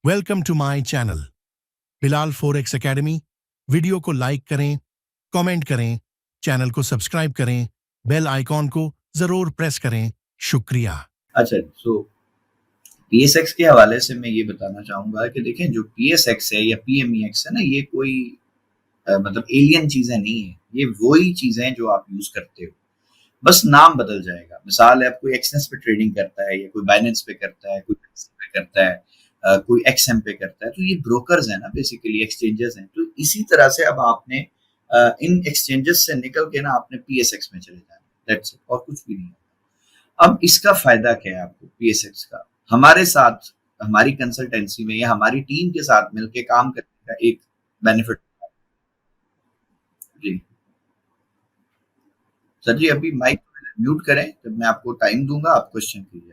Welcome to my channel Bilal forex academy. Video को like करें, comment करें, चैनल को सब्सक्राइब करें, बेल आइकॉन को जरूर प्रेस करें। शुक्रिया। अच्छा, सो पीएसएक्स के हवाले से मैं ये बताना चाहूंगा कि देखें, जो पीएसएक्स है या पीएमईएक्स है ना, ये कोई मतलब एलियन चीजें नहीं है। ये वही चीजें जो आप यूज करते हो, बस नाम बदल जाएगा। मिसाल है, कोई एक्सनेस पे ट्रेडिंग करता है, या कोई बाइनेंस पे करता है, कोई पे करता है, कोई एक्सएम पे करता है, तो ये ब्रोकर्स है ना, बेसिकली एक्सचेंजेस हैं। तो इसी तरह से अब आपने इन एक्सचेंजेस से निकल के ना आपने पीएसएक्स में चले जाना, दैट्स इट, और कुछ भी नहीं। अब इसका फायदा क्या है आपको पीएसएक्स का? हमारे साथ, हमारी कंसल्टेंसी में या हमारी टीम के साथ मिलके काम करने का एक बेनिफिट। जी सर जी, अभी माइक म्यूट करें, जब मैं आपको टाइम दूंगा आप क्वेश्चन कीजिए।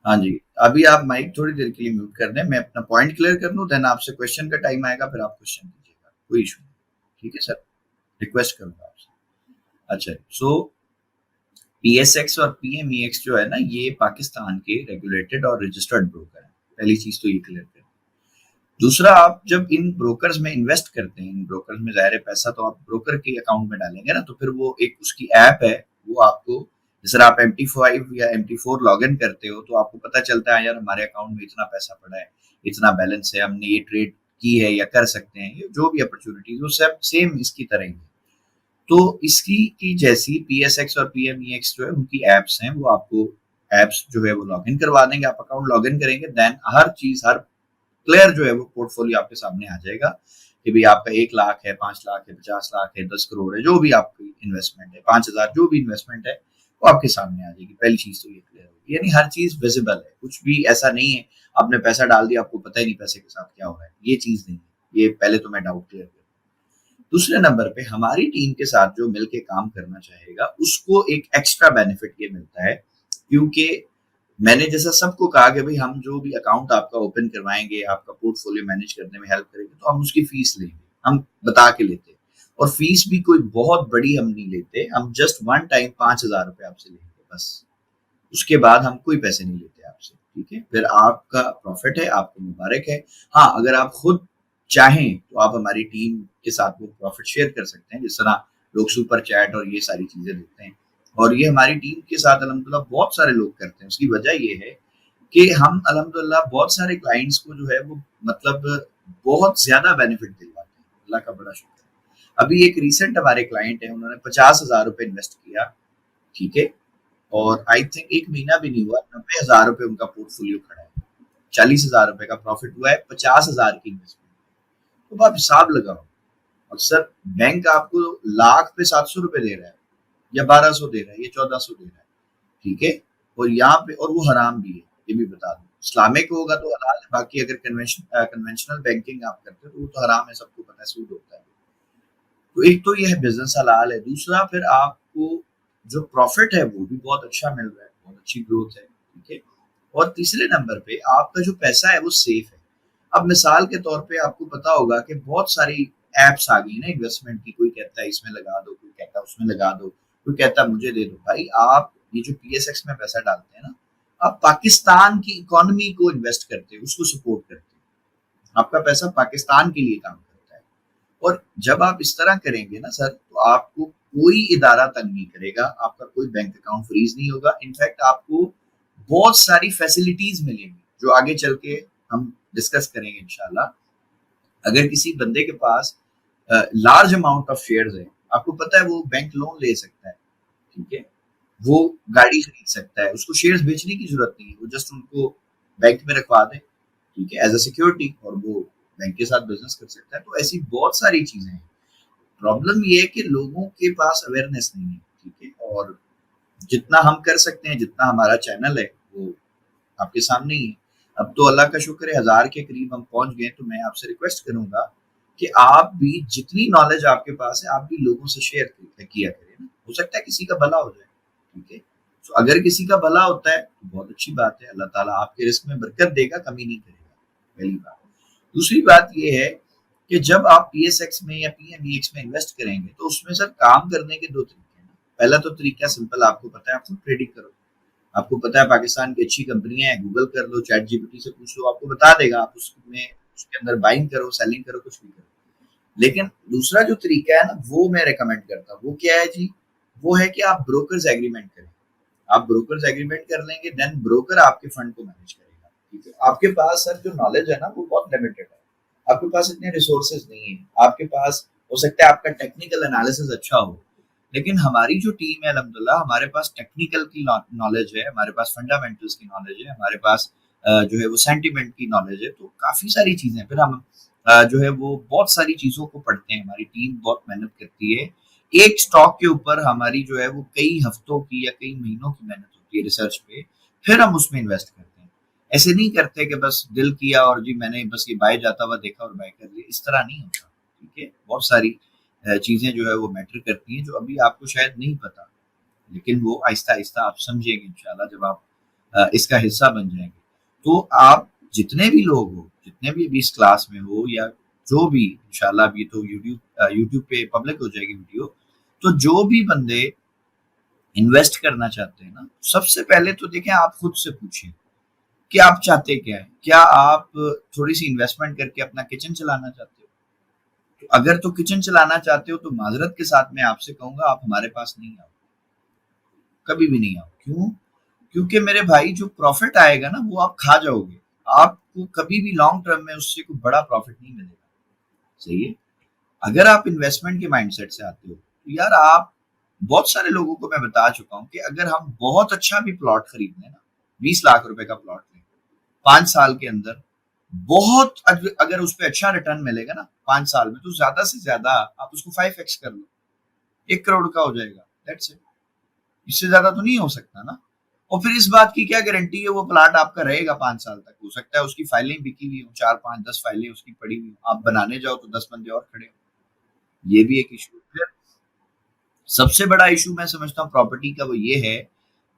हाँ जी, अभी आप माइक थोड़ी देर के लिए म्यूट कर दें, मैं अपना पॉइंट क्लियर कर लूं, देन आपसे क्वेश्चन का टाइम आएगा, फिर आप क्वेश्चन कीजिएगा, कोई इशू नहीं। ठीक है सर, रिक्वेस्ट करूंगा आपसे। अच्छा, सो पीएसएक्स और पीएमईएक्स जो है ना, ये पाकिस्तान के रेगुलेटेड और रजिस्टर्ड ब्रोकर है। पहली चीज तो ये क्लियर करें। दूसरा, आप जब इन ब्रोकर्स में इन्वेस्ट करते हैं, इन ब्रोकर्स में ज़ाहिर है पैसा तो आप ब्रोकर के अकाउंट में डालेंगे ना, तो फिर वो एक उसकी ऐप है, वो आपको, जैसे आप MT5 या MT4 लॉग इन करते हो, तो आपको पता चलता है यार हमारे अकाउंट में इतना पैसा पड़ा है, इतना बैलेंस है, हमने ये ट्रेड की है या कर सकते हैं, ये जो भी अपॉर्चुनिटीज, वो सब सेम इसकी तरह ही है। तो इसकी की जैसी पीएसएक्स और पीएमईएक्स जो है, उनकी एप्स हैं, वो आपको एप्स जो है वो लॉग इन करवा देंगे। आप अकाउंट लॉग इन करेंगे, देन हर चीज, हर क्लियर जो है वो पोर्टफोलियो आपके सामने आ जाएगा कि भाई आपका 1 लाख है, 5 लाख है, 50 लाख है, 10 करोड़ है, जो भी आपकी इन्वेस्टमेंट है, 5,000, जो भी इन्वेस्टमेंट है, वो आपके सामने आ जाएगी। पहली चीज तो ये क्लियर होगी, यानी हर चीज विजिबल है, कुछ भी ऐसा नहीं है आपने पैसा डाल दिया आपको पता ही नहीं पैसे के साथ क्या हो रहा है, ये चीज नहीं है। ये पहले तो मैं डाउट क्लियर करूँ। दूसरे नंबर पे, हमारी टीम के साथ जो मिलके काम करना चाहेगा उसको एक एक्स्ट्रा बेनिफिट ये मिलता है, क्योंकि मैंने जैसा सबको कहा कि भाई हम जो भी अकाउंट आपका ओपन करवाएंगे, आपका पोर्टफोलियो मैनेज करने में हेल्प करेंगे, तो हम उसकी फीस लेंगे, हम बता के लेते हैं। और फीस भी कोई बहुत बड़ी हम नहीं लेते, हम जस्ट वन टाइम 5,000 रुपए आपसे लेंगे बस। उसके बाद हम कोई पैसे नहीं लेते आपसे। ठीक है, फिर आपका प्रॉफिट है, आपको मुबारक है। हाँ, अगर आप खुद चाहें तो आप हमारी टीम के साथ वो प्रॉफिट शेयर कर सकते हैं, जिस तरह लोग सुपर चैट और ये सारी चीजें देते हैं, और ये हमारी टीम के साथ अल्हम्दुलिल्लाह बहुत सारे लोग करते हैं। उसकी वजह ये है कि हम अल्हम्दुलिल्लाह बहुत सारे क्लाइंट्स को जो है वो मतलब बहुत ज्यादा बेनिफिट दिलवाते हैं। अल्लाह का बड़ा शुक्र है। अभी एक रिसेंट हमारे क्लाइंट है, उन्होंने 50,000 रुपए इन्वेस्ट किया। ठीक है, और आई थिंक 1 महीना भी नहीं हुआ, 90,000 रुपए उनका पोर्टफोलियो खड़ा है। 40,000 रुपए का प्रॉफिट हुआ है 50,000 की इन्वेस्टमेंट। तो आप हिसाब लगाओ, और सर बैंक आपको लाख पे 700 रुपए दे रहा है, या 1200 दे रहा है, या 1400 दे रहा है। ठीक है, और यहाँ पे, और वो हराम भी है, ये भी बता दूं। इस्लामिक होगा तो हलाल है, बाकी अगर कन्वेंशनल बैंकिंग आप करते हो तो वो तो हराम है, सबको पता है, सूद होता है। तो एक तो ये है बिजनेस हलाल है, दूसरा फिर आपको जो प्रॉफिट है वो भी बहुत अच्छा मिल रहा है, बहुत अच्छी ग्रोथ है। ठीक है, और तीसरे नंबर पे आपका जो पैसा है वो सेफ है। अब मिसाल के तौर पे आपको पता होगा कि बहुत सारी एप्स आ गई ना इन्वेस्टमेंट की, कोई कहता है इसमें लगा दो, कोई कहता है उसमें लगा दो, कोई कहता है मुझे दे दो। भाई, आप ये जो पीएसएक्स में पैसा डालते हैं ना, आप पाकिस्तान की इकोनॉमी को इन्वेस्ट करते हो, उसको सपोर्ट करते हो। आपका पैसा पाकिस्तान के लिए काम करता है। और जब आप इस तरह करेंगे ना सर, तो आपको कोई इदारा तंग नहीं करेगा, आपका कोई बैंक अकाउंट फ्रीज नहीं होगा। इनफैक्ट आपको बहुत सारी फैसिलिटीज मिलेंगी, जो आगे चल के हम डिस्कस करेंगे इंशाल्लाह। अगर किसी बंदे के पास लार्ज अमाउंट ऑफ शेयर्स है, आपको पता है वो बैंक लोन ले सकता है। ठीक है, वो गाड़ी खरीद सकता है, उसको शेयर्स बेचने की जरूरत नहीं है, वो जस्ट उनको बैंक में रखवा दे, ठीक है, एज अ सिक्योरिटी, और वो बैंक के साथ बिजनेस कर सकता है। तो ऐसी बहुत सारी चीजें हैं। प्रॉब्लम ये है कि लोगों के पास अवेयरनेस नहीं है। ठीक है, और जितना हम कर सकते हैं, जितना हमारा चैनल है, वो आपके सामने ही है। अब तो अल्लाह का शुक्र है 1,000 के करीब हम पहुंच गए, तो मैं आपसे रिक्वेस्ट करूंगा कि आप भी जितनी नॉलेज आपके पास है, आप भी लोगों से शेयर किया करें ना, हो सकता है किसी का भला हो जाए। ठीक है, तो अगर किसी का भला होता है तो बहुत अच्छी बात है, अल्लाह ताला आपके रिस्क में बरकत देगा, कमी नहीं करेगा, पहली बात। दूसरी बात ये है कि जब आप पीएसएक्स में या पीएमईएक्स में इन्वेस्ट करेंगे, तो उसमें सर काम करने के दो तरीके हैं। पहला तो तरीका सिंपल, आपको पता है, आप खुद ट्रेडिंग करो, आपको पता है पाकिस्तान की अच्छी कंपनियां हैं, गूगल कर लो, चैट जीपीटी से पूछ लो, आपको बता देगा। आप उसमें उसके अंदर बाइंग करो, सेलिंग करो, कुछ भी करो। लेकिन दूसरा जो तरीका है ना, वो मैं रेकमेंड करता हूँ। वो क्या है जी? वो है कि आप ब्रोकर्स एग्रीमेंट करें। आप ब्रोकर्स एग्रीमेंट कर लेंगे, देन ब्रोकर आपके फंड को मैनेज करेगा। ठीक है, आपके पास सर जो नॉलेज है ना, वो बहुत लिमिटेड है। आपके पास इतने रिसोर्सेज नहीं है। आपके पास हो सकता है आपका टेक्निकल एनालिसिस अच्छा हो, लेकिन हमारी जो टीम है अल्हम्दुलिल्लाह, हमारे पास टेक्निकल की नॉलेज है, हमारे पास फंडामेंटल्स की नॉलेज है, हमारे पास जो है वो सेंटिमेंट की नॉलेज है। तो काफी सारी चीजें, फिर हम जो है वो बहुत सारी चीजों को पढ़ते हैं। हमारी टीम बहुत मेहनत करती है। एक स्टॉक के ऊपर हमारी जो है वो कई हफ्तों की या कई महीनों की मेहनत होती है रिसर्च पे, फिर हम उसमें इन्वेस्ट करते हैं। ऐसे नहीं करते कि बस दिल किया और जी मैंने बस ये बाय जाता हुआ देखा और बाय कर लिया, इस तरह नहीं होता। ठीक है, बहुत सारी चीजें जो है वो मैटर करती हैं, जो अभी आपको शायद नहीं पता, लेकिन वो आहिस्ता आहिस्ता आप समझेंगे इंशाल्लाह, जब आप इसका हिस्सा बन जाएंगे। तो आप जितने भी लोग हो, जितने भी अभी इस क्लास में हो, या जो भी इंशाल्लाह, अभी तो यूट्यूब पे पब्लिक हो जाएगी वीडियो, तो जो भी बंदे इन्वेस्ट करना चाहते हैं ना, सबसे पहले तो देखें, आप खुद से पूछिए कि आप चाहते क्या है। क्या आप थोड़ी सी इन्वेस्टमेंट करके अपना किचन चलाना चाहते हो? तो अगर तो किचन चलाना चाहते हो, तो माजरत के साथ मैं आपसे कहूंगा, आप हमारे पास नहीं आओ, कभी भी नहीं आओ। क्यों? क्योंकि मेरे भाई, जो प्रॉफिट आएगा ना, वो आप खा जाओगे। आपको कभी भी लॉन्ग टर्म में उससे कोई बड़ा प्रॉफिट नहीं मिलेगा। सही है? अगर आप इन्वेस्टमेंट के माइंडसेट से आते हो, तो यार आप, बहुत सारे लोगों को मैं बता चुका हूं कि अगर हम बहुत अच्छा भी प्लॉट खरीद लें ना, 20 लाख रुपए का प्लॉट लें, 5 साल के अंदर, अगर उस पर अच्छा रिटर्न मिलेगा ना 5 साल में, तो ज्यादा से ज्यादा आप उसको 5x कर लो, 1 करोड़ का हो जाएगा। That's it. इससे ज्यादा तो नहीं हो सकता ना। और फिर इस बात की क्या गारंटी है वो प्लाट आपका रहेगा 5 साल तक? हो सकता है उसकी फाइलें बिकी हुई हो, 4 5 10 फाइलें उसकी पड़ी हुई हो, आप बनाने जाओ तो 10 बंदे और खड़े हो। ये भी एक इशू है। सबसे बड़ा इशू मैं समझता हूँ प्रॉपर्टी का, वो ये है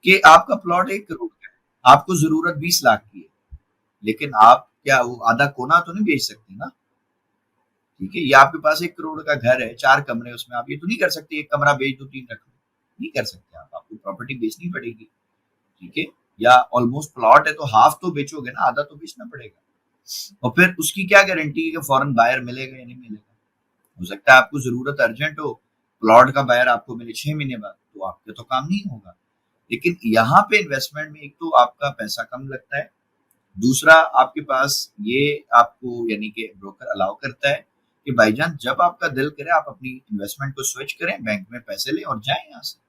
कि आपका प्लॉट 1 करोड़ का है, आपको जरूरत 20 लाख की है, लेकिन आप क्या वो आधा कोना तो नहीं बेच सकते ना? ठीक है, या आपके पास 1 करोड़ का घर है, 4 कमरे, उसमें आप ये तो नहीं कर सकते एक कमरा बेच दो, 3 रख लो। नहीं कर सकते आप, आपको प्रॉपर्टी बेचनी पड़ेगी। ठीक है, या ऑलमोस्ट प्लॉट है तो हाफ तो बेचोगे ना, आधा तो बेचना पड़ेगा। और फिर उसकी क्या गारंटी है कि फॉरेन बायर मिलेगा या नहीं मिलेगा? हो सकता है आपको जरूरत अर्जेंट हो, प्लॉट का बायर आपको मिले 6 महीने बाद, तो आपके तो काम नहीं होगा। लेकिन यहाँ पे इन्वेस्टमेंट में एक तो आपका पैसा कम लगता है, दूसरा आपके पास ये आपको यानी कि ब्रोकर अलाउ करता है कि भाईजान जब आपका दिल करे आप अपनी इन्वेस्टमेंट को स्विच करें, बैंक में पैसे लें और जाएं यहाँ से।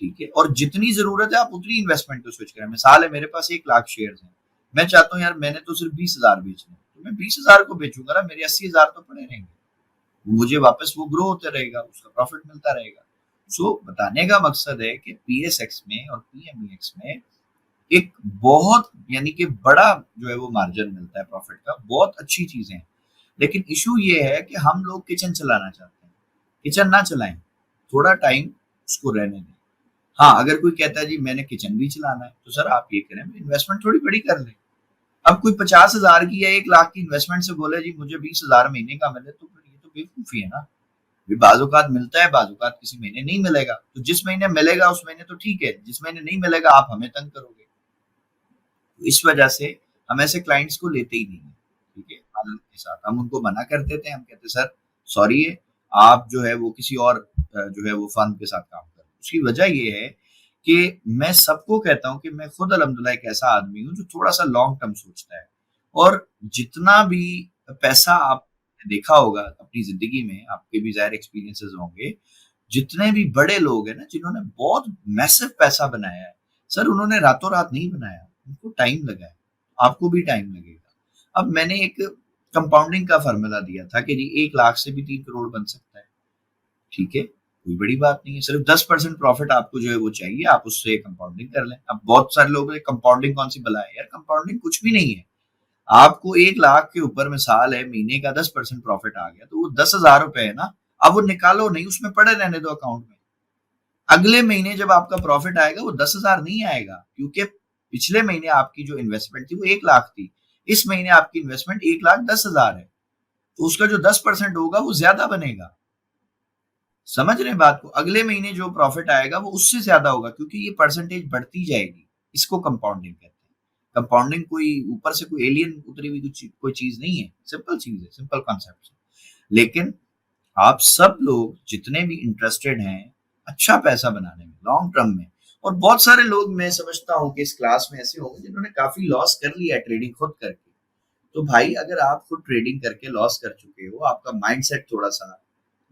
ठीक है, और जितनी जरूरत है आप उतनी इन्वेस्टमेंट को स्विच करें। मिसाल है, मेरे पास 1 लाख शेयर हैं, मैं चाहता हूँ यार मैंने तो सिर्फ 20,000 बेचने, तो मैं 20,000 को बेचूंगा ना, मेरे 80,000 तो पड़े रहेंगे, मुझे वापस वो ग्रो होते रहेगा, उसका प्रॉफिट मिलता रहेगा। सो बताने का मकसद है कि पीएसएक्स में और पीएमईएक्स में एक बहुत यानी कि बड़ा जो है वो मार्जिन मिलता है प्रॉफिट का, बहुत अच्छी चीजें हैं। लेकिन इशू ये है कि हम लोग किचन चलाना चाहते हैं। किचन ना चलाएं, थोड़ा टाइम उसको रहने दें। हाँ, अगर कोई कहता है जी मैंने किचन भी चलाना है, तो सर आप ये करें, इन्वेस्टमेंट थोड़ी बड़ी कर लें। अब कोई 50,000 की या 1 लाख की इन्वेस्टमेंट से बोले जी मुझे 20,000 महीने का मिले, तो फिर ये तो बेवकूफी है ना। बाजुकात मिलता है, बाजुकात किसी महीने नहीं मिलेगा, तो जिस महीने मिलेगा उस महीने तो ठीक है, जिस महीने नहीं मिलेगा आप हमें तंग करोगे। तो इस वजह से हम ऐसे क्लाइंट्स को लेते ही नहीं है। ठीक है, आनंद के साथ हम उनको मना कर देते हैं, हम कहते हैं सर सॉरी है, आप जो है वो किसी और जो है वो फर्म के साथ काम करें। उसकी वजह ये है कि मैं सबको कहता हूँ कि मैं खुद अल्हम्दुलिल्लाह एक ऐसा आदमी हूँ जो थोड़ा सा लॉन्ग टर्म सोचता है। और जितना भी पैसा आप देखा होगा अपनी जिंदगी में, आपके भी जाहिर एक्सपीरियंसेस होंगे, जितने भी बड़े लोग हैं ना जिन्होंने बहुत मैसिव पैसा बनाया है, सर उन्होंने रातों रात नहीं बनाया, उनको टाइम लगा है। आपको भी टाइम लगेगा। अब मैंने एक कंपाउंडिंग का फार्मूला दिया था कि जी 1 लाख से भी 3 करोड़ बन सकता है। ठीक है, कोई बड़ी बात नहीं है, सिर्फ 10% प्रॉफिट आपको जो है वो चाहिए, आप उससे कंपाउंडिंग कर लें। अब बहुत सारे लोग कंपाउंडिंग कौन सी बला है यार, कंपाउंडिंग कुछ भी नहीं है। आपको 1 लाख के ऊपर मिसाल है महीने का 10% प्रॉफिट आ गया, तो वो 10,000 रुपए है ना। अब वो निकालो नहीं, उसमें पड़े रहने दो अकाउंट में। अगले महीने जब आपका प्रॉफिट आएगा वो 10,000 नहीं आएगा, क्योंकि पिछले महीने आपकी जो इन्वेस्टमेंट थी वो 1 लाख थी, इस महीने आपकी इन्वेस्टमेंट 1,10,000 है, तो उसका जो 10% होगा वो ज्यादा बनेगा। समझ रहे हैं बात को? अगले महीने जो प्रॉफिट आएगा वो उससे ज्यादा होगा, क्योंकि ये परसेंटेज बढ़ती जाएगी। इसको कंपाउंडिंग कहते हैं। कंपाउंडिंग कोई ऊपर से कोई एलियन उतरी हुई कोई चीज नहीं है, सिंपल चीज है, सिंपल कॉन्सेप्ट है। लेकिन आप सब लोग जितने भी इंटरेस्टेड हैं अच्छा पैसा बनाने में लॉन्ग टर्म में, और बहुत सारे लोग मैं समझता हूँ कि इस क्लास में ऐसे होंगे जिन्होंने काफी लॉस कर लिया ट्रेडिंग खुद करके। तो भाई अगर आप खुद ट्रेडिंग करके लॉस कर चुके हो, आपका माइंडसेट थोड़ा सा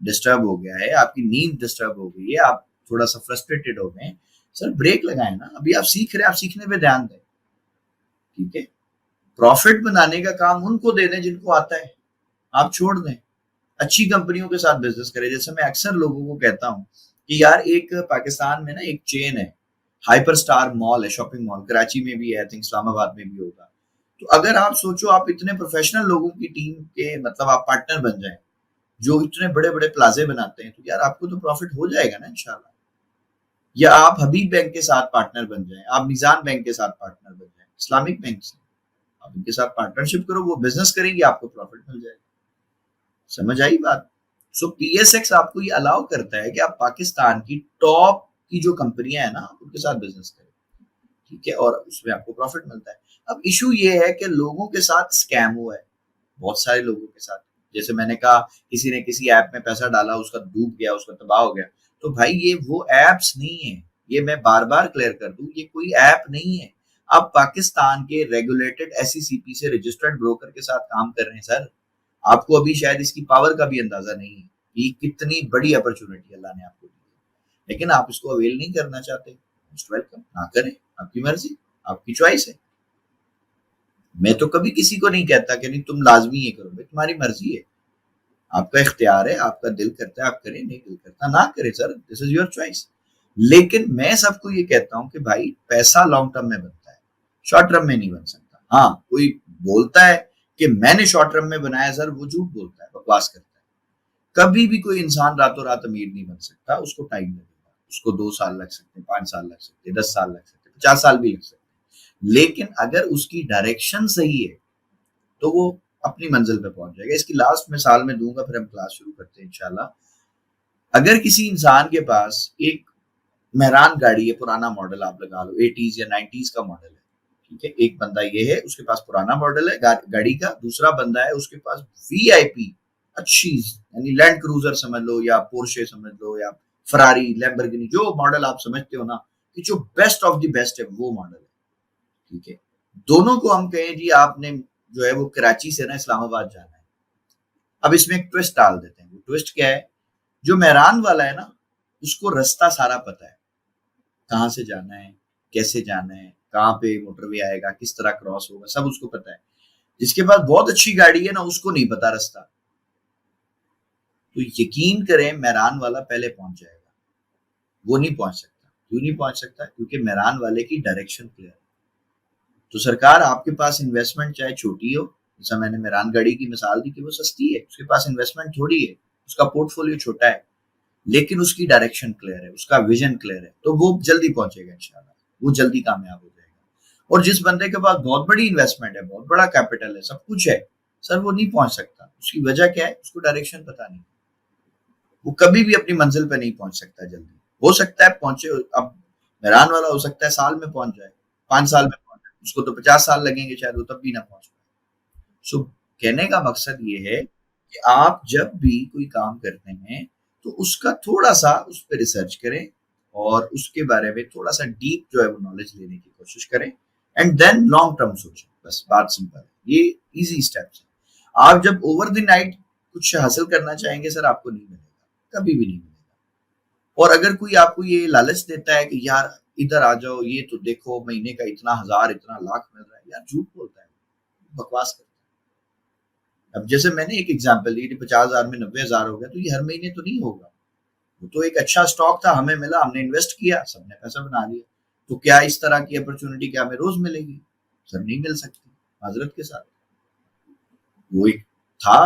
डिस्टर्ब हो गया है, आपकी नींद डिस्टर्ब हो गई है, आप थोड़ा सा फ्रस्ट्रेटेड हो गए, सर ब्रेक लगाए ना। अभी आप सीख रहे हैं, आप सीखने पे ध्यान दें, ठीक है। प्रॉफिट बनाने का काम उनको दे दें जिनको आता है, आप छोड़ दें। अच्छी कंपनियों के साथ बिजनेस करें। जैसे मैं अक्सर लोगों को कहता हूँ कि यार एक पाकिस्तान में ना एक चेन है, हाइपर स्टार मॉल है, शॉपिंग मॉल, कराची में भी है, आई थिंक इस्लामाबाद में भी होगा। तो अगर आप सोचो आप इतने प्रोफेशनल लोगों की टीम के मतलब आप पार्टनर बन जाए जो इतने बड़े बड़े प्लाजे बनाते हैं, तो यार आपको तो प्रॉफिट हो जाएगा ना इंशाल्लाह। या आप हबीब बैंक के साथ पार्टनर बन जाए, आप मिजान बैंक के साथ पार्टनर बन जाए, इस्लामिक बैंक से आप इनके साथ पार्टनरशिप करो, वो बिजनेस करेंगे, आपको प्रॉफिट मिल जाएगा। समझ आई बात? सो पीएसएक्स आपको ये अलाउ करता है कि आप पाकिस्तान की टॉप की जो कंपनियां है ना उनके साथ बिजनेस करें, ठीक है, और उसमें आपको प्रॉफिट मिलता है। अब इशू ये है कि लोगों के साथ स्कैम हुआ है, बहुत सारे लोगों के साथ। जैसे मैंने कहा किसी ने किसी ऐप में पैसा डाला, उसका डूब गया, उसका तबाह हो गया। तो भाई ये वो एप्स नहीं है, ये मैं बार बार क्लियर कर दूं, ये कोई ऐप नहीं है। आप पाकिस्तान के रेगुलेटेड एसईसीपी से रजिस्टर्ड ब्रोकर के साथ काम कर रहे हैं सर। आपको अभी शायद इसकी पावर का भी अंदाजा नहीं है कि कितनी बड़ी अपॉर्चुनिटी अल्लाह ने आपको दी है, लेकिन आप इसको अवेल नहीं करना चाहते। मोस्ट वेलकम, ना करें, आपकी मर्जी, आपकी चॉइस है। मैं तो कभी किसी को नहीं कहता कि नहीं तुम लाजमी ये करो, भाई तुम्हारी मर्जी है, आपका इख्तियार है, आपका दिल करता है आप करें, नहीं दिल करता ना करें sir, this is your choice. लेकिन मैं सबको ये कहता हूँ कि भाई पैसा लॉन्ग टर्म में बनता है, शॉर्ट टर्म में नहीं बन सकता। हाँ कोई बोलता है कि मैंने शॉर्ट टर्म में बनाया, सर वो झूठ बोलता है, बकवास करता है। कभी भी कोई इंसान रातों रात अमीर नहीं बन सकता, उसको टाइम लगेगा, उसको 2 साल लग सकते हैं, 5 साल लग सकते हैं, 10 साल लग सकते हैं, 50 साल भी लग सकते हैं। लेकिन अगर उसकी डायरेक्शन सही है तो वो अपनी मंजिल पे पहुंच जाएगा। इसकी लास्ट मिसाल में दूंगा, फिर हम क्लास शुरू करते हैं इंशाल्लाह। अगर किसी इंसान के पास एक मेहरान गाड़ी है, पुराना मॉडल आप लगा लो 80s या 90s का मॉडल है, ठीक है, एक बंदा ये है उसके पास पुराना मॉडल है गाड़ी का, दूसरा बंदा है उसके पास वीआईपी अच्छी यानी लैंड क्रूजर समझ लो या पोर्शे समझ लो या फरारी लैम्बोर्गिनी, जो मॉडल आप समझते हो ना कि जो बेस्ट ऑफ द बेस्ट है वो मॉडल है, ठीक है। दोनों को हम कहें जी आपने जो है वो कराची से ना इस्लामाबाद जाना है। अब इसमें एक ट्विस्ट डाल देते हैं। वो ट्विस्ट क्या है? जो मेहरान वाला है ना उसको रास्ता सारा पता है, कहाँ से जाना है, कैसे जाना है, कहाँ पे मोटरवे आएगा, किस तरह क्रॉस होगा, सब उसको पता है। जिसके पास बहुत अच्छी गाड़ी है ना उसको नहीं पता रास्ता। तो यकीन करें मेहरान वाला पहले पहुंच जाएगा, वो नहीं पहुंच सकता। क्यों नहीं पहुंच सकता? क्योंकि मेहरान वाले की डायरेक्शन क्लियर है। तो सरकार आपके पास इन्वेस्टमेंट चाहे छोटी हो, जैसा मैंने मेहरान गाड़ी की मिसाल दी कि वो सस्ती है, उसके पास इन्वेस्टमेंट थोड़ी है, उसका पोर्टफोलियो छोटा है, लेकिन उसकी डायरेक्शन क्लियर है, उसका विजन क्लियर है, तो वो जल्दी पहुंचेगा इंशाल्लाह, वो जल्दी कामयाब हो जाएगा। और जिस बंदे के पास बहुत बड़ी इन्वेस्टमेंट है, बहुत बड़ा कैपिटल है, सब कुछ है, सर वो नहीं पहुंच सकता। उसकी वजह क्या है? उसको डायरेक्शन पता नहीं, वो कभी भी अपनी मंजिल पे नहीं पहुंच सकता जल्दी। हो सकता है पहुंचे, अब मेहरान वाला हो सकता है साल में पहुंच जाए, 5 साल में पहुंच जाए, उसको तो 50 साल लगेंगे शायद, वो तब भी ना पहुंच पाए। सो कहने का मकसद ये है कि आप जब भी कोई काम करते हैं तो उसका थोड़ा सा उस पर रिसर्च करें और उसके बारे में थोड़ा सा डीप जो है वो नॉलेज लेने की कोशिश करें, एंड देन लॉन्ग टर्म सोचें। बस बात सिंपल है, ये इजी स्टेप्स है। आप जब ओवर द नाइट कुछ हासिल करना चाहेंगे सर आपको नहीं मिलेगा, कभी भी नहीं मिलेगा। और अगर कोई आपको ये लालच देता है कि यार इधर आ जाओ, ये तो देखो महीने का इतना हजार इतना लाख मिल रहा है, यार झूठ बोलता है, बकवास करता है। अब जैसे मैंने एक एग्जांपल दी 50,000 में 90,000 हो गया, तो ये हर महीने तो नहीं होगा। वो तो एक अच्छा स्टॉक था, हमें मिला, हमने इन्वेस्ट किया, सबने पैसा बना लिया। तो क्या इस तरह की अपॉर्चुनिटी क्या हमें रोज मिलेगी? सर नहीं मिल सकती, माजरत के साथ। वो एक था,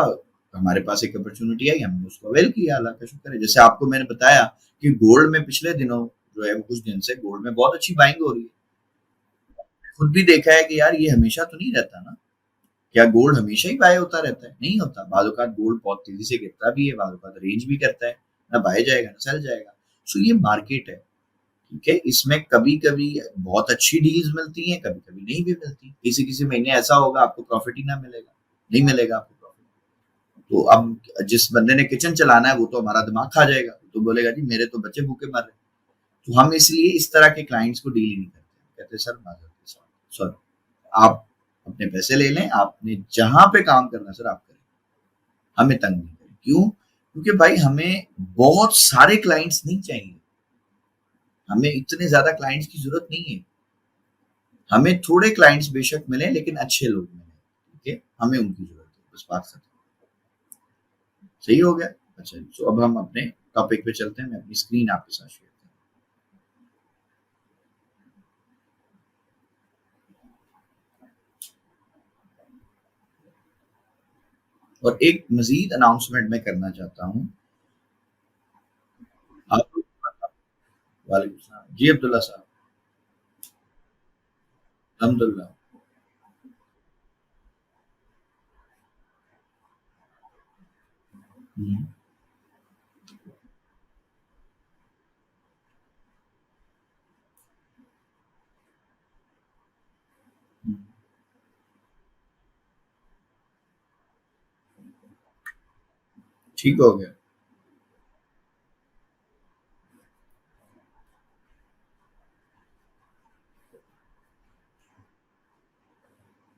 हमारे पास एक अपॉर्चुनिटी आई, हमने उसको अवेल किया, अल्लाह का शुक्र है। जैसे आपको मैंने बताया कि गोल्ड में पिछले दिनों जो है कुछ दिन से गोल्ड में बहुत अच्छी बाइंग हो रही है। खुद भी देखा है कि यार ये हमेशा तो नहीं रहता ना, क्या गोल्ड हमेशा ही बाय होता रहता है? नहीं होता, बाद औक़ात गोल्ड बहुत तेजी से गिरता भी है, बाद औक़ात रेंज भी करता है, ना बाय जाएगा ना सेल जाएगा। सो ये मार्केट है, ठीक है, इसमें कभी-कभी बहुत अच्छी डील्स मिलती हैं, कभी-कभी नहीं भी मिलती। किसी-किसी महीने ऐसा होगा आपको प्रॉफिट ही ना मिलेगा, नहीं मिलेगा आपको प्रॉफिट। तो अब जिस बंदे ने किचन चलाना है वो तो हमारा दिमाग खा जाएगा, वो तो बोलेगा जी मेरे तो बच्चे भूखे मर रहे हैं। तो हम इसलिए इस तरह के क्लाइंट्स को डील ही नहीं करते। कहते सर माज़रत के साथ सॉरी, आप अपने पैसे ले लें, आपने जहाँ पे काम करना है सर आप करें, हमें तंग नहीं करें। क्यों? क्योंकि भाई हमें बहुत सारे क्लाइंट्स नहीं चाहिए, हमें इतने ज़्यादा क्लाइंट्स की ज़रूरत नहीं है। हमें थोड़े क्लाइंट्स बेशक मिले लेकिन अच्छे लोग मिले, ठीक है? हमें उनकी ज़रूरत है, बस बात खत्म। सही हो गया? अच्छा, तो अब हम अपने टॉपिक पे चलते हैं, मैं अपनी स्क्रीन आपके साथ शेयर करूँ। और एक मज़ीद अनाउंसमेंट मैं करना चाहता हूँ। आप वालेकुम सलाम। जी अब्दुल्ला साहब, अल्हम्दुलिल्लाह। हुँ, हुँ, ठीक हो गया।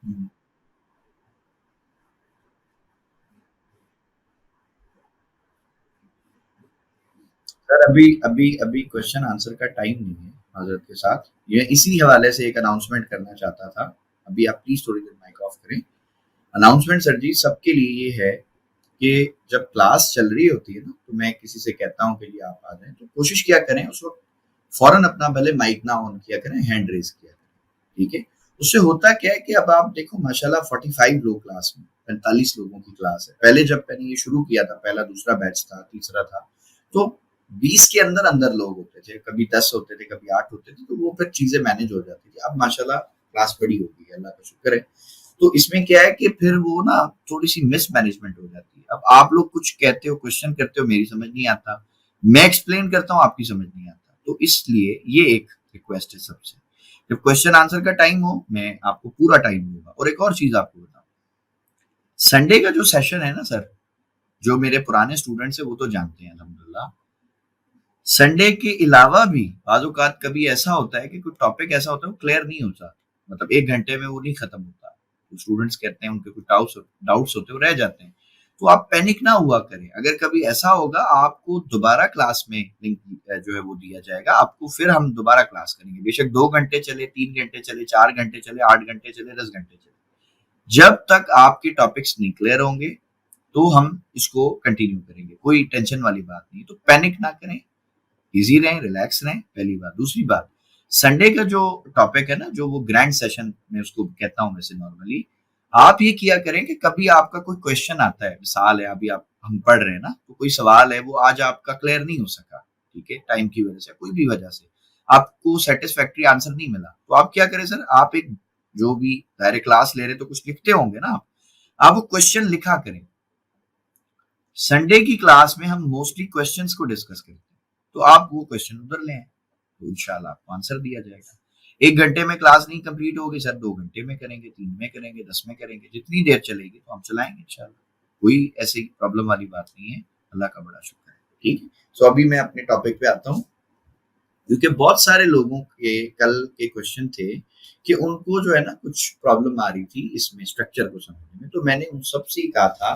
हुँ। सर अभी क्वेश्चन आंसर का टाइम नहीं है हज़रत के साथ। ये इसी हवाले से एक अनाउंसमेंट करना चाहता था। अभी आप प्लीज़ थोड़ी देर माइक ऑफ करें। अनाउंसमेंट सर जी सबके लिए ये है कि जब क्लास चल रही होती है ना, तो मैं किसी से कहता हूँ कि जी आप आ जाएँ, तो कोशिश किया करें उस वक़्त फ़ौरन अपना भले माइक ना ऑन किया करें, हैंड रेज़ किया करें, ठीक है? उससे होता क्या है कि अब आप देखो माशाल्लाह 45 लोग क्लास में, 45 लोगों की क्लास है। पहले जब मैंने ये शुरू किया था, पहला दूसरा बैच था, तीसरा था, तो 20 के अंदर-अंदर लोग होते थे, कभी 10 होते थे, कभी 8 होते थे, तो वो फिर चीज़ें मैनेज हो जाती थी। अब माशाल्लाह क्लास बड़ी हो गई है, अल्लाह का शुक्र है। तो इसमें क्या है कि फिर वो ना थोड़ी-सी मिसमैनेजमेंट हो जाती है। अब आप लोग कुछ कहते हो, क्वेश्चन करते हो, मेरी समझ नहीं आता। मैं एक्सप्लेन करता हूँ, आपकी समझ नहीं आता। तो इसलिए ये एक रिक्वेस्ट है सबसे। जब क्वेश्चन आंसर का टाइम हो, मैं आपको पूरा टाइम दूँगा। और एक और चीज़ आपको बताऊँ, संडे का जो सेशन है ना सर, जो मेरे पुराने स्टूडेंट्स हैं वो तो जानते हैं अल्हम्दुलिल्लाह। संडे के अलावा भी बाज़-औक़ात कभी ऐसा होता है कि कोई टॉपिक ऐसा होता है वो क्लियर नहीं होता। मतलब 1 घंटे में वो नहीं खत्म होता। तो स्टूडेंट्स कहते हैं उनके कुछ डाउट्स होते हैं वो रह जाते हैं। तो आप पैनिक ना हुआ करें। अगर कभी ऐसा होगा आपको दोबारा क्लास में लिंक जो है वो दिया जाएगा। आपको फिर हम दोबारा क्लास करेंगे। बेशक 2 घंटे चले, 3 घंटे चले, 4 घंटे चले, 8 घंटे चले, 10 घंटे चले। जब तक आपके टॉपिक्स नहीं क्लियर होंगे, तो हम इसको कंटिन्यू करेंगे। कोई टेंशन वाली बात नहीं है। तो पैनिक ना करें। इजी रहें, रिलैक्स रहें, पहली बात। दूसरी बात, संडे का जो टॉपिक है ना, जो वो ग्रैंड सेशन मैं उसको कहता हूँ वैसे नॉर्मली, आप ये किया करें कि कभी आपका कोई क्वेश्चन आता है, मिसाल है अभी आप हम पढ़ रहे हैं ना, तो कोई सवाल है वो आज आपका क्लियर नहीं हो सका, ठीक है? टाइम की वजह से, कोई भी वजह से, आपको सैटिस्फैक्टरी आंसर नहीं मिला, तो आप क्या करें सर, आप एक जो भी डायरेक्ट क्लास ले रहे हैं तो कुछ लिखते होंगे ना आप वो क्वेश्चन लिखा करें। संडे की क्लास में हम मोस्टली क्वेश्चंस को डिस्कस करते हैं, तो आप वो क्वेश्चन उधर लें, तो इंशाल्लाह आपको आंसर दिया जाएगा। 1 घंटे में क्लास नहीं कंप्लीट होगी सर, 2 घंटे में करेंगे, 3 में करेंगे, 10 में करेंगे, जितनी देर चलेगी तो हम चलाएँगे इंशाल्लाह। कोई ऐसी प्रॉब्लम वाली बात नहीं है, अल्लाह का बड़ा शुक्र है, ठीक है? सो अभी मैं अपने टॉपिक पे आता हूँ, क्योंकि बहुत सारे लोगों के कल के क्वेश्चन थे कि उनको जो है ना कुछ प्रॉब्लम आ रही थी इसमें स्ट्रक्चर को समझने में, तो मैंने उन सबसे ही कहा था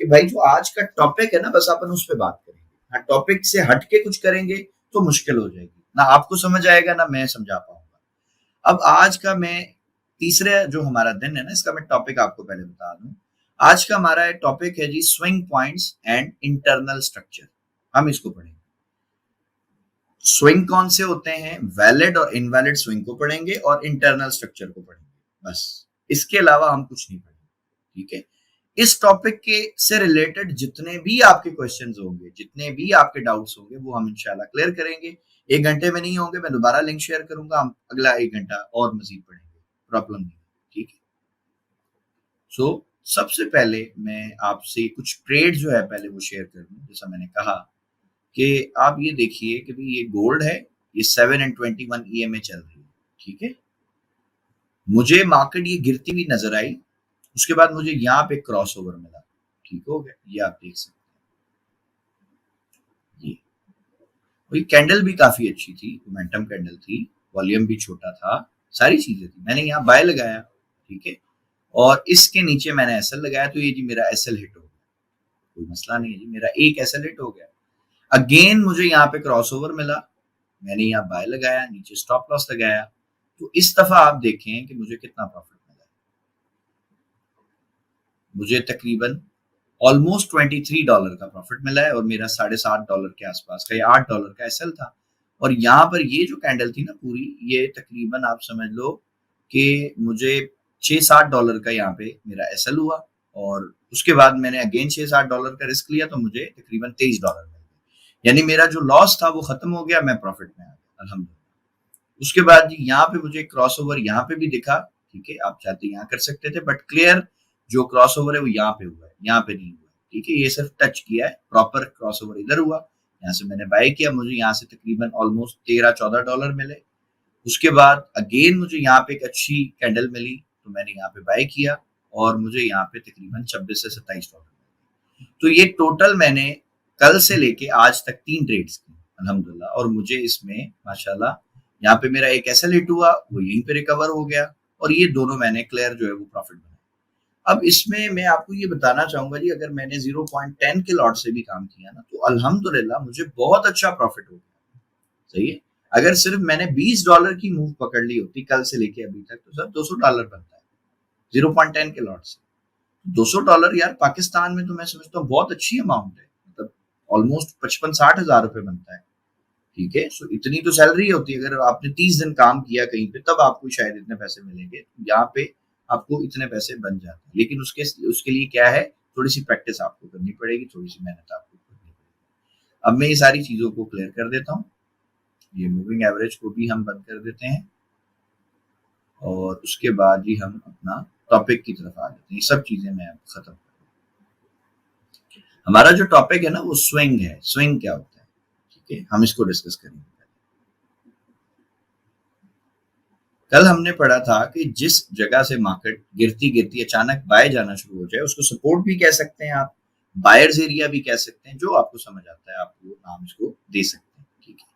कि भाई जो आज का टॉपिक है ना बस अपन उस पे बात करेंगे। हाँ, टॉपिक से हट के कुछ करेंगे तो मुश्किल हो जाएगी, ना आपको समझ आएगा ना मैं समझा पाऊंगा। अब आज का मैं तीसरे जो हमारा दिन है ना, इसका मैं टॉपिक आपको पहले बता दूं। आज का हमारा टॉपिक है जी swing points and internal structure. हम इसको पढ़ेंगे। स्विंग कौन से होते हैं, वैलिड और इनवैलिड स्विंग को पढ़ेंगे और इंटरनल स्ट्रक्चर को पढ़ेंगे, बस। इसके अलावा हम कुछ नहीं पढ़ेंगे, ठीक है? इस टॉपिक के से रिलेटेड जितने भी आपके क्वेश्चंस होंगे, जितने भी आपके डाउट्स होंगे, वो हम इंशाल्लाह क्लियर करेंगे। 1 घंटे में नहीं होंगे, मैं दोबारा लिंक शेयर करूंगा, हम अगला 1 घंटा और मजीद पढ़ेंगे, प्रॉब्लम नहीं, ठीक है? सो सबसे पहले मैं आपसे कुछ ट्रेड जो है पहले वो शेयर कर दूं। जैसा मैंने कहा कि आप ये देखिए कि भाई ये गोल्ड है, ये 7 एंड 21 EMA चल रही है, ठीक है। मुझे मार्केट ये गिरती हुई नजर आई, उसके बाद मुझे यहाँ पे क्रॉस ओवर मिला, ठीक हो गया, ये आप देख सकते हैं। ये और ये कैंडल भी काफी अच्छी थी, मोमेंटम कैंडल थी, वॉल्यूम भी छोटा था, सारी चीजें थी। मैंने यहाँ बाय लगाया, ठीक है, और इसके नीचे मैंने एसएल लगाया, तो ये जी मेरा एसएल हिट हो गया, कोई मसला नहीं है जी, मेरा एक एसएल हिट हो गया। अगेन मुझे यहाँ पे क्रॉस ओवर मिला, मैंने यहाँ बाय लगाया, नीचे स्टॉप लॉस लगाया, तो इस दफा आप देखें कि मुझे कितना प्रॉफिट मिला। मुझे तकरीबन ऑलमोस्ट $23 का प्रॉफिट मिला है, और मेरा $7.5 के आसपास का या $8 का एसएल था। और यहाँ पर ये जो कैंडल थी ना पूरी, ये तकरीबन आप समझ लो कि मुझे $6-7 का यहाँ पे मेरा एसएल हुआ, और उसके बाद मैंने अगेन $6-7 का रिस्क लिया, तो मुझे तकरीबन $23 मिल गए। यानी मेरा जो लॉस था वो खत्म हो गया, मैं प्रॉफिट में आ गया अल्हम्दुलिल्लाह। उसके बाद यहाँ पे मुझे क्रॉस ओवर यहाँ पे भी दिखा, ठीक है, आप चाहते यहाँ कर सकते थे, बट क्लियर जो क्रॉस ओवर है वो यहाँ पे हुआ है, यहाँ पे नहीं हुआ, ठीक है। ये सिर्फ टच किया है, प्रॉपर क्रॉस ओवर इधर हुआ, यहाँ से मैंने बाय किया, मुझे यहाँ से तकरीबन ऑलमोस्ट $13-14 मिले। उसके बाद अगेन मुझे यहाँ पे एक अच्छी कैंडल मिली, तो मैंने यहाँ पे बाय किया, और मुझे यहाँ पे तकरीबन 26 से $27 मिले। तो ये टोटल मैंने कल से लेके आज तक 3 ट्रेड्स की अल्हम्दुलिल्लाह, और मुझे इसमें माशाल्लाह यहाँ पे मेरा एक एसएल हिट हुआ, वो यहीं पे रिकवर हो गया, और ये दोनों मैंने क्लियर जो है वो प्रॉफिट बनाया। अब इसमें मैं आपको ये बताना चाहूंगा जी, अगर मैंने 0.10 के लॉट से भी काम किया ना, तो अल्हम्दुलिल्लाह मुझे बहुत अच्छा प्रॉफिट हो गया, सही है। अगर सिर्फ मैंने $20 की मूव पकड़ ली होती कल से लेके अभी तक, तो सर $200 बनता है 0.10 के लॉट से। $200 यार पाकिस्तान में तो मैं समझता हूँ बहुत अच्छी अमाउंट है, मतलब ऑलमोस्ट 55-60 हजार रुपए बनता है, ठीक है। सो इतनी तो सैलरी होती है, अगर आपने 30 दिन काम किया कहीं पे तब आपको शायद इतने पैसे मिलेंगे, यहाँ पे आपको इतने पैसे बन जाते हैं। लेकिन उसके लिए क्या है, थोड़ी सी प्रैक्टिस आपको करनी पड़ेगी, थोड़ी सी मेहनत आपको करनी पड़ेगी। अब मैं ये सारी चीजों को क्लियर कर देता हूँ, ये मूविंग एवरेज को भी हम बंद कर देते हैं, और उसके बाद ही हम अपना टॉपिक की तरफ आ जाते हैं। ये सब चीजें मैं अब खत्म कर, हमारा जो टॉपिक है ना वो स्विंग है। स्विंग क्या होता है, ठीक है, हम इसको डिस्कस करेंगे। कल हमने पढ़ा था कि जिस जगह से मार्केट गिरती गिरती अचानक बाय जाना शुरू हो जाए, उसको सपोर्ट भी कह सकते हैं आप, बायर्स एरिया भी कह सकते हैं, जो आपको समझ आता है आप वो नाम इसको दे सकते हैं, ठीक है।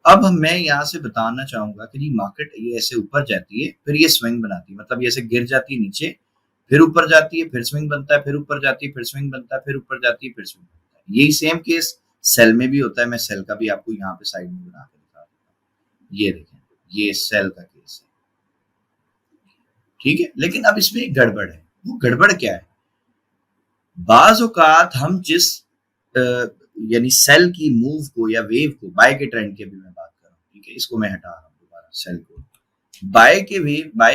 अब मैं यहाँ से बताना चाहूंगा कि जी मार्केट ये ऐसे ऊपर जाती है, फिर ये स्विंग बनाती है, मतलब ये ऐसे गिर जाती है नीचे, फिर ऊपर जाती है, फिर स्विंग बनता है, फिर ऊपर जाती है, फिर स्विंग बनता है, फिर ऊपर जाती है, फिर स्विंग बनता है। यही सेम केस सेल में भी होता है। मैं सेल का भी आपको यहाँ पे साइड में बना के दिखा देता हूँ। ये देखें, ये सेल का केस है, ठीक है। लेकिन अब इसमें एक गड़बड़ है। वो गड़बड़ क्या है, बाज औकात हम जिस यानी सेल की मूव को या वेव को, बाय के ट्रेंड की भी मैं बात कर रहा हूँ, ठीक है, इसको मैं हटा रहा हूँ दोबारा सेल को। बाय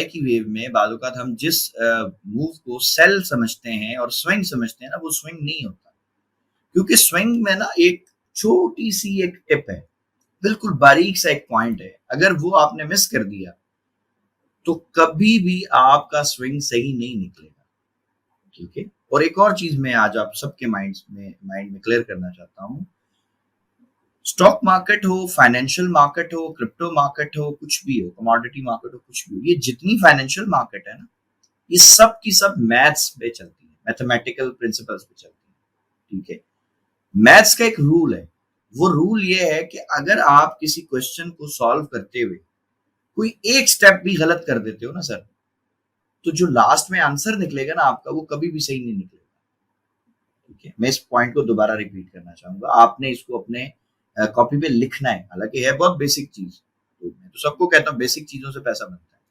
की वेव में बाज औकात हम जिस मूव को सेल समझते हैं और स्विंग समझते हैं ना, वो स्विंग नहीं होता, क्योंकि स्विंग में ना एक छोटी सी एक टिप है, बिल्कुल बारीक सा एक पॉइंट है, अगर वो आपने मिस कर दिया तो कभी भी आपका स्विंग सही नहीं निकलेगा, ठीक है। और एक और चीज मैं आज आप सबके माइंड में क्लियर करना चाहता हूं, स्टॉक मार्केट हो, फाइनेंशियल मार्केट हो, क्रिप्टो मार्केट हो, कुछ भी हो, कमोडिटी मार्केट हो, कुछ भी हो, ये जितनी फाइनेंशियल मार्केट है ना, ये सब की सब मैथ्स पे चलती है, मैथमेटिकल प्रिंसिपल्स पे चलती है, ठीक है। मैथ्स का एक रूल है, वो रूल ये है कि अगर आप किसी क्वेश्चन को सॉल्व करते हुए कोई एक स्टेप भी गलत कर देते हो ना सर, तो जो लास्ट में आंसर निकलेगा ना आपका, वो कभी भी सही नहीं निकलेगा, ठीक है। मैं इस पॉइंट को दोबारा रिपीट करना चाहूंगा, आपने इसको अपने कॉपी पे लिखना है, हालांकि है बहुत बेसिक चीज, तो मैं तो सबको कहता हूँ बेसिक चीजों से पैसा बनता है।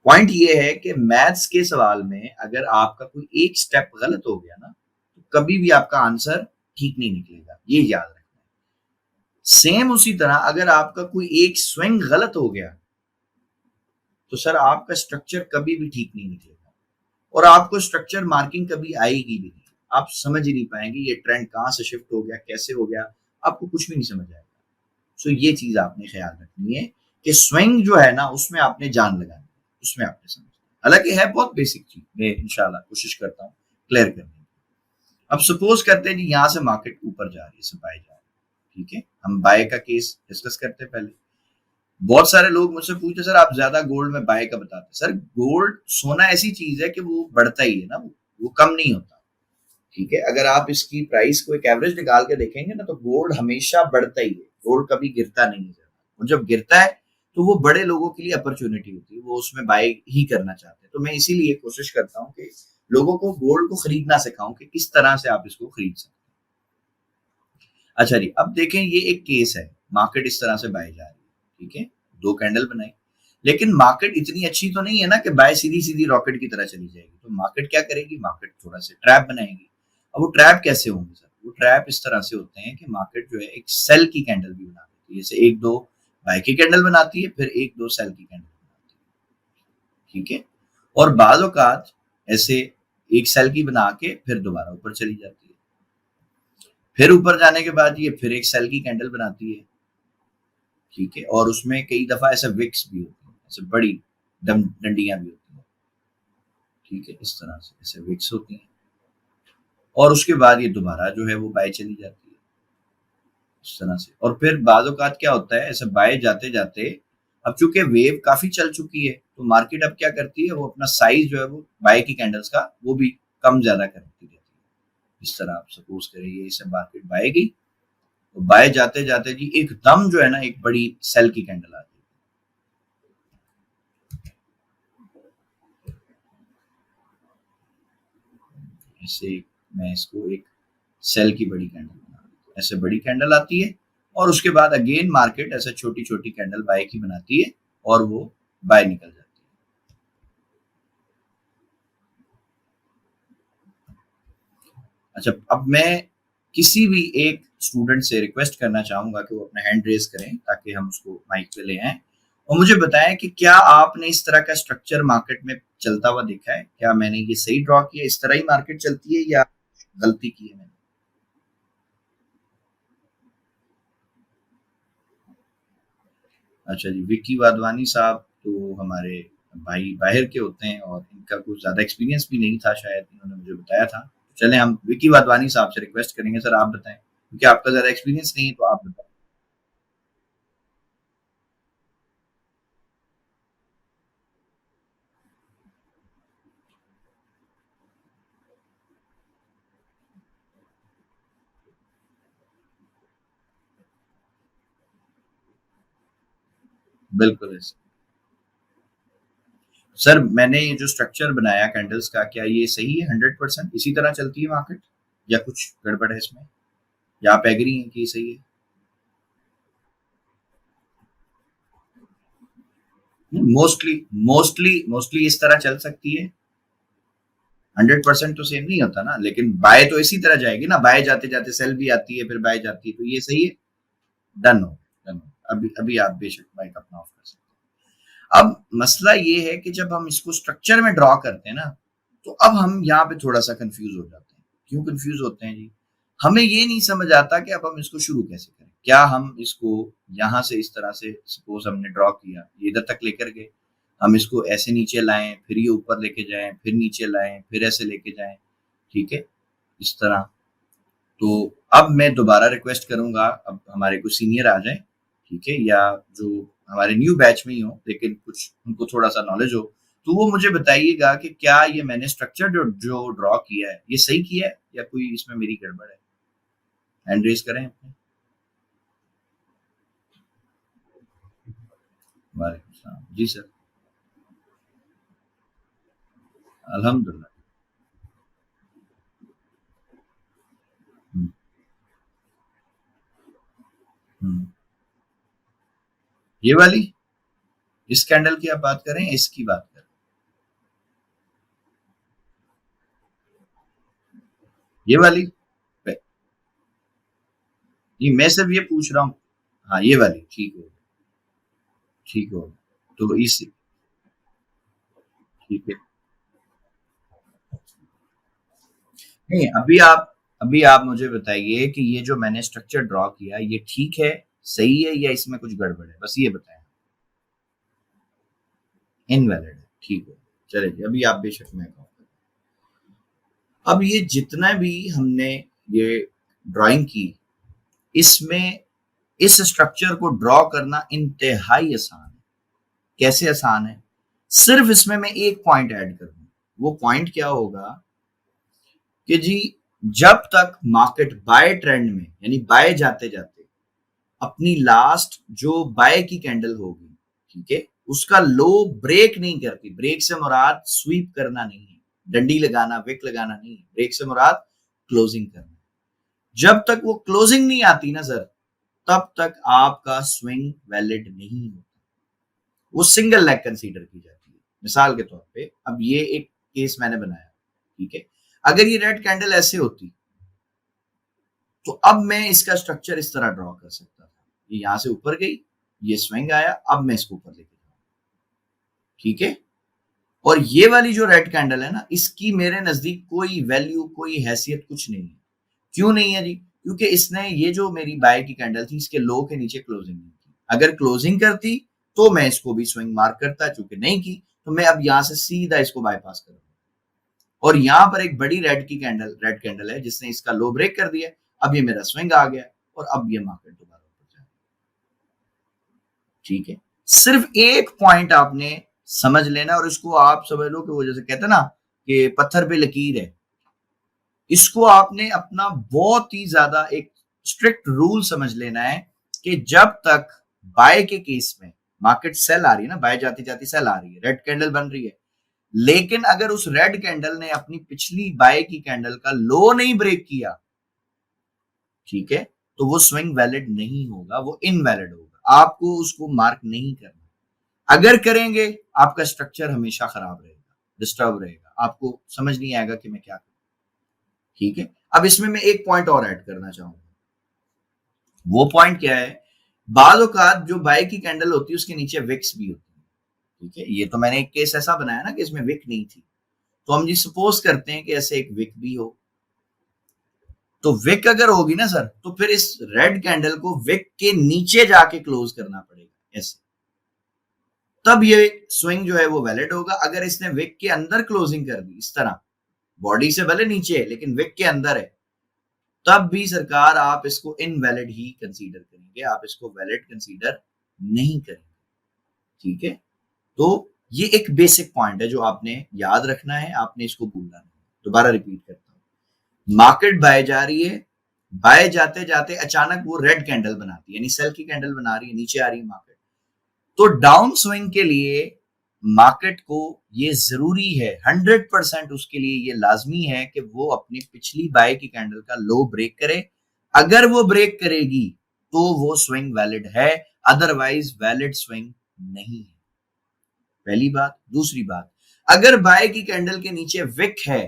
पॉइंट ये है कि मैथ्स के सवाल में अगर आपका कोई एक स्टेप गलत हो गया ना, तो कभी भी आपका आंसर ठीक नहीं निकलेगा, ये याद रखना है। सेम उसी तरह अगर आपका कोई एक स्विंग गलत हो गया, तो सर आपका स्ट्रक्चर कभी भी ठीक नहीं निकलेगा, और आपको स्ट्रक्चर मार्किंग कभी आएगी भी नहीं, आप समझ ही नहीं पाएंगे ये ट्रेंड कहां से शिफ्ट हो गया, कैसे हो गया, आपको कुछ भी नहीं समझ आएगा। सो ये चीज आपने ख्याल रखनी है कि स्विंग जो है ना, उसमें आपने जान लगानी है, उसमें आपने समझना, हालांकि है बहुत बेसिक चीज, मैं इंशाल्लाह कोशिश करता हूँ क्लियर करने की। अब सपोज करते हैं जी यहाँ से मार्केट ऊपर जा रही है, बाय जा रही है, ठीक है, हम बाय का केस डिस्कस करते हैं पहले। बहुत सारे लोग मुझसे पूछते सर आप ज्यादा गोल्ड में बाय का बताते हैं। सर गोल्ड सोना ऐसी चीज है कि वो बढ़ता ही है ना, वो कम नहीं होता। ठीक है, अगर आप इसकी प्राइस को एक एवरेज निकाल के देखेंगे ना तो गोल्ड हमेशा बढ़ता ही है, गोल्ड कभी गिरता नहीं है। और जब गिरता है तो वो बड़े लोगों के लिए अपॉर्चुनिटी होती है, वो उसमें बाय ही करना चाहते हैं। तो मैं इसीलिए कोशिश करता हूँ कि लोगों को गोल्ड को खरीदना सिखाऊं कि किस तरह से आप इसको खरीद सकते हैं। अच्छा जी, अब देखें ये एक केस है, मार्केट इस तरह से बाय जा रही है, ठीक है, 2 कैंडल बनाई, लेकिन मार्केट इतनी अच्छी तो नहीं है ना कि बाय सीधी-सीधी रॉकेट की तरह चली जाएगी। तो मार्केट क्या करेगी? मार्केट थोड़ा सा ट्रैप बनाएगी। अब वो ट्रैप कैसे होंगे सर? वो ट्रैप इस तरह से होते हैं कि मार्केट जो है एक सेल की कैंडल भी बना देती है। जैसे 1-2 बाय की कैंडल बनाती है, फिर 1-2 सेल की कैंडल बनाती है, ठीक है? और बाज़ औक़ात ऐसे एक सेल की बना के फिर दोबारा ऊपर चली जाती है। फिर ऊपर जाने के बाद ये फिर एक सेल की कैंडल बनाती है, ठीक है, और उसमें कई दफा ऐसे विक्स भी होती है, ऐसे बड़ी डंडियां भी होती हैं, ठीक है, इस तरह से ऐसे विक्स होती हैं। और उसके बाद ये दोबारा जो है वो बाय चली जाती है इस तरह से। और फिर बाज़ औक़ात क्या होता है, ऐसे बाय जाते जाते अब चूंकि वेव काफी चल चुकी है तो मार्केट अब क्या करती है, वो अपना साइज जो है वो बाय की कैंडल्स का वो भी कम ज्यादा करती रहती है। इस तरह आप सपोज करें ये इसे मार्केट बाय गई, तो बाय जाते जाते जी एकदम जो है ना एक बड़ी सेल की कैंडल आ गई। ऐसे मैं इसको एक सेल की बड़ी कैंडल बना, ऐसे बड़ी कैंडल आती है और उसके बाद अगेन मार्केट ऐसे छोटी छोटी कैंडल बाय की बनाती है और वो बाय निकल जाती है। अच्छा, अब मैं किसी भी एक स्टूडेंट से रिक्वेस्ट करना चाहूंगा कि वो अपना हैंड रेज करें ताकि हम उसको माइक पे ले आए और मुझे बताएं कि क्या आपने इस तरह का स्ट्रक्चर मार्केट में चलता हुआ देखा है? क्या मैंने ये सही ड्रॉ किया, इस तरह ही मार्केट चलती है या गलती की है मैंने? अच्छा जी, विक्की वाधवानी साहब तो हमारे भाई बाहर के होते हैं और इनका कुछ ज़्यादा एक्सपीरियंस भी नहीं था शायद, इन्होंने मुझे बताया था। चलें हम विक्की वाधवानी साहब से रिक्वेस्ट करेंगे, सर आप बताएँ, क्योंकि आपका ज़्यादा एक्सपीरियंस नहीं है तो आप बताएँ। बिल्कुल ऐसे। सर मैंने ये जो स्ट्रक्चर बनाया कैंडल्स का, क्या ये सही है 100%? इसी तरह चलती है मार्केट या कुछ गड़बड़ है इसमें? या आप एग्री हैं कि ये सही है? मोस्टली मोस्टली मोस्टली इस तरह चल सकती है। 100% तो सेम नहीं होता ना, लेकिन बाय तो इसी तरह जाएगी ना, बाय जाते जाते सेल भी आती है फिर बाय जाती है, तो ये सही है। डन हो, डन हो। अभी अभी आप बेशक माइक अपना ऑफ कर सकते हैं। अब मसला ये है कि जब हम इसको स्ट्रक्चर में ड्रॉ करते हैं ना तो अब हम यहाँ पे थोड़ा सा कंफ्यूज हो जाते हैं। क्यों कंफ्यूज होते हैं जी? हमें ये नहीं समझ आता कि अब हम इसको शुरू कैसे करें। क्या हम इसको यहाँ से इस तरह से सपोज हमने ड्रॉ किया, ये इधर तक लेकर गए, हम इसको ऐसे नीचे लाएं, फिर ये ऊपर लेके जाएं, फिर नीचे लाएं, फिर ऐसे लेके जाएं, ठीक है, इस तरह। तो अब मैं दोबारा रिक्वेस्ट करूंगा, अब हमारे कुछ सीनियर आ जाएं, ठीक है, या जो हमारे न्यू बैच में ही हो लेकिन कुछ उनको थोड़ा सा नॉलेज हो, तो वो मुझे बताइएगा कि क्या ये मैंने स्ट्रक्चर जो जो ड्रॉ किया है ये सही किया है या कोई इसमें मेरी गड़बड़ है। हैंड रेज करें अपने। वालेकुम सलाम जी सर। अल्हम्दुलिल्लाह। हम्म, हम्म। ये वाली, इस कैंडल की आप बात करें, इसकी बात करें? ये वाली? ये मैं सिर्फ ये पूछ रहा हूँ। हाँ ये वाली ठीक हो, ठीक हो। तो इस, ठीक है। नहीं, अभी आप मुझे बताइए कि ये जो मैंने स्ट्रक्चर ड्रॉ किया ये ठीक है, सही है, या इसमें कुछ गड़बड़ है? बस ये बताएं। इनवैलिड है, ठीक है। चलिए अभी आप बेशक मैं कहूँ। अब ये जितना भी हमने ये ड्राइंग की, इसमें इस स्ट्रक्चर को ड्रॉ करना इंतहाई आसान है। कैसे आसान है? सिर्फ इसमें मैं एक पॉइंट ऐड कर दूं। वो पॉइंट क्या होगा कि जी जब तक मार्केट बाय ट्रेंड में यानी बाय जाते जाते अपनी लास्ट जो बाय की कैंडल होगी, ठीक है, उसका लो ब्रेक नहीं करती। ब्रेक से मुराद स्वीप करना नहीं है, डंडी लगाना, विक लगाना नहीं है। ब्रेक से मुराद क्लोजिंग करना। जब तक वो क्लोजिंग नहीं आती ना सर, तब तक आपका स्विंग वैलिड नहीं होता। वो सिंगल लेग कंसीडर की जाती है। मिसाल के तौर पे अब ये एक केस मैंने बनाया, ठीक है, अगर ये रेड कैंडल ऐसे होती तो अब मैं इसका स्ट्रक्चर इस तरह ड्रॉ कर सकता था। ये यहां से ऊपर गई, ये स्विंग आया, अब मैं इसको ऊपर लेके जाऊं, ठीक है। और ये वाली जो रेड कैंडल है ना, इसकी मेरे नजदीक कोई वैल्यू, कोई हैसियत कुछ नहीं है। क्यों नहीं है जी? क्योंकि इसने ये जो मेरी बाय की कैंडल थी, इसके लो के नीचे क्लोजिंग नहीं की। अगर क्लोजिंग करती तो मैं इसको भी स्विंग मार्क करता, चूंकि नहीं की तो मैं अब यहां से सीधा इसको बाईपास करूंगा। और यहां पर एक बड़ी रेड कैंडल है जिसने इसका लो ब्रेक कर दिया। अब ये मेरा स्विंग आ गया और अब ये मार्केट दोबारा ऊपर जाए, ठीक है। सिर्फ एक पॉइंट आपने समझ लेना और इसको आप समझ लो कि वो जैसे कहते हैं ना कि पत्थर पे लकीर है। इसको आपने अपना बहुत ही ज्यादा एक स्ट्रिक्ट रूल समझ लेना है कि जब तक बाय के केस में मार्केट सेल आ रही है ना, बाय जाती जाती सेल आ रही है, रेड कैंडल बन रही है, लेकिन अगर उस रेड कैंडल ने अपनी पिछली बाय की कैंडल का लो नहीं ब्रेक किया, ठीक है, तो वो स्विंग वैलिड नहीं होगा, वो इनवैलिड होगा। आपको उसको मार्क नहीं करना। अगर करेंगे आपका स्ट्रक्चर हमेशा खराब रहेगा, डिस्टर्ब रहेगा, आपको समझ नहीं आएगा कि मैं क्या करूं, ठीक है। अब इसमें मैं एक पॉइंट और ऐड करना चाहूंगा। वो पॉइंट क्या है? बाज़ औक़ात जो बाय की कैंडल होती है उसके नीचे विक्स भी होती है, ठीक है। ये तो मैंने एक केस ऐसा बनाया ना कि इसमें विक नहीं थी, तो हम जी सपोज करते हैं कि ऐसे एक विक भी हो। तो विक अगर होगी ना सर, तो फिर इस रेड कैंडल को विक के नीचे जाके क्लोज करना पड़ेगा ऐसे, तब ये स्विंग जो है वो वैलिड होगा। अगर इसने विक के अंदर क्लोजिंग कर दी इस तरह, बॉडी से भले नीचे है लेकिन विक के अंदर है, तब भी सरकार आप इसको इनवैलिड ही कंसीडर करेंगे, आप इसको वैलिड कंसीडर नहीं करेंगे, ठीक है। तो ये एक बेसिक पॉइंट है जो आपने याद रखना है, आपने इसको भूलना नहीं। दोबारा रिपीट करता हूं, मार्केट बाय जा रही है, बाय जाते जाते अचानक वो रेड कैंडल बनाती है, यानी सेल की कैंडल बना रही है, नीचे आ रही है मार्केट। तो डाउन स्विंग के लिए मार्केट को ये जरूरी है, 100% उसके लिए ये लाजमी है कि वो अपनी पिछली बाय की कैंडल का लो ब्रेक करे। अगर वो ब्रेक करेगी तो वो स्विंग वैलिड है, अदरवाइज वैलिड स्विंग नहीं है। पहली बात। दूसरी बात, अगर बाय की कैंडल के नीचे विक है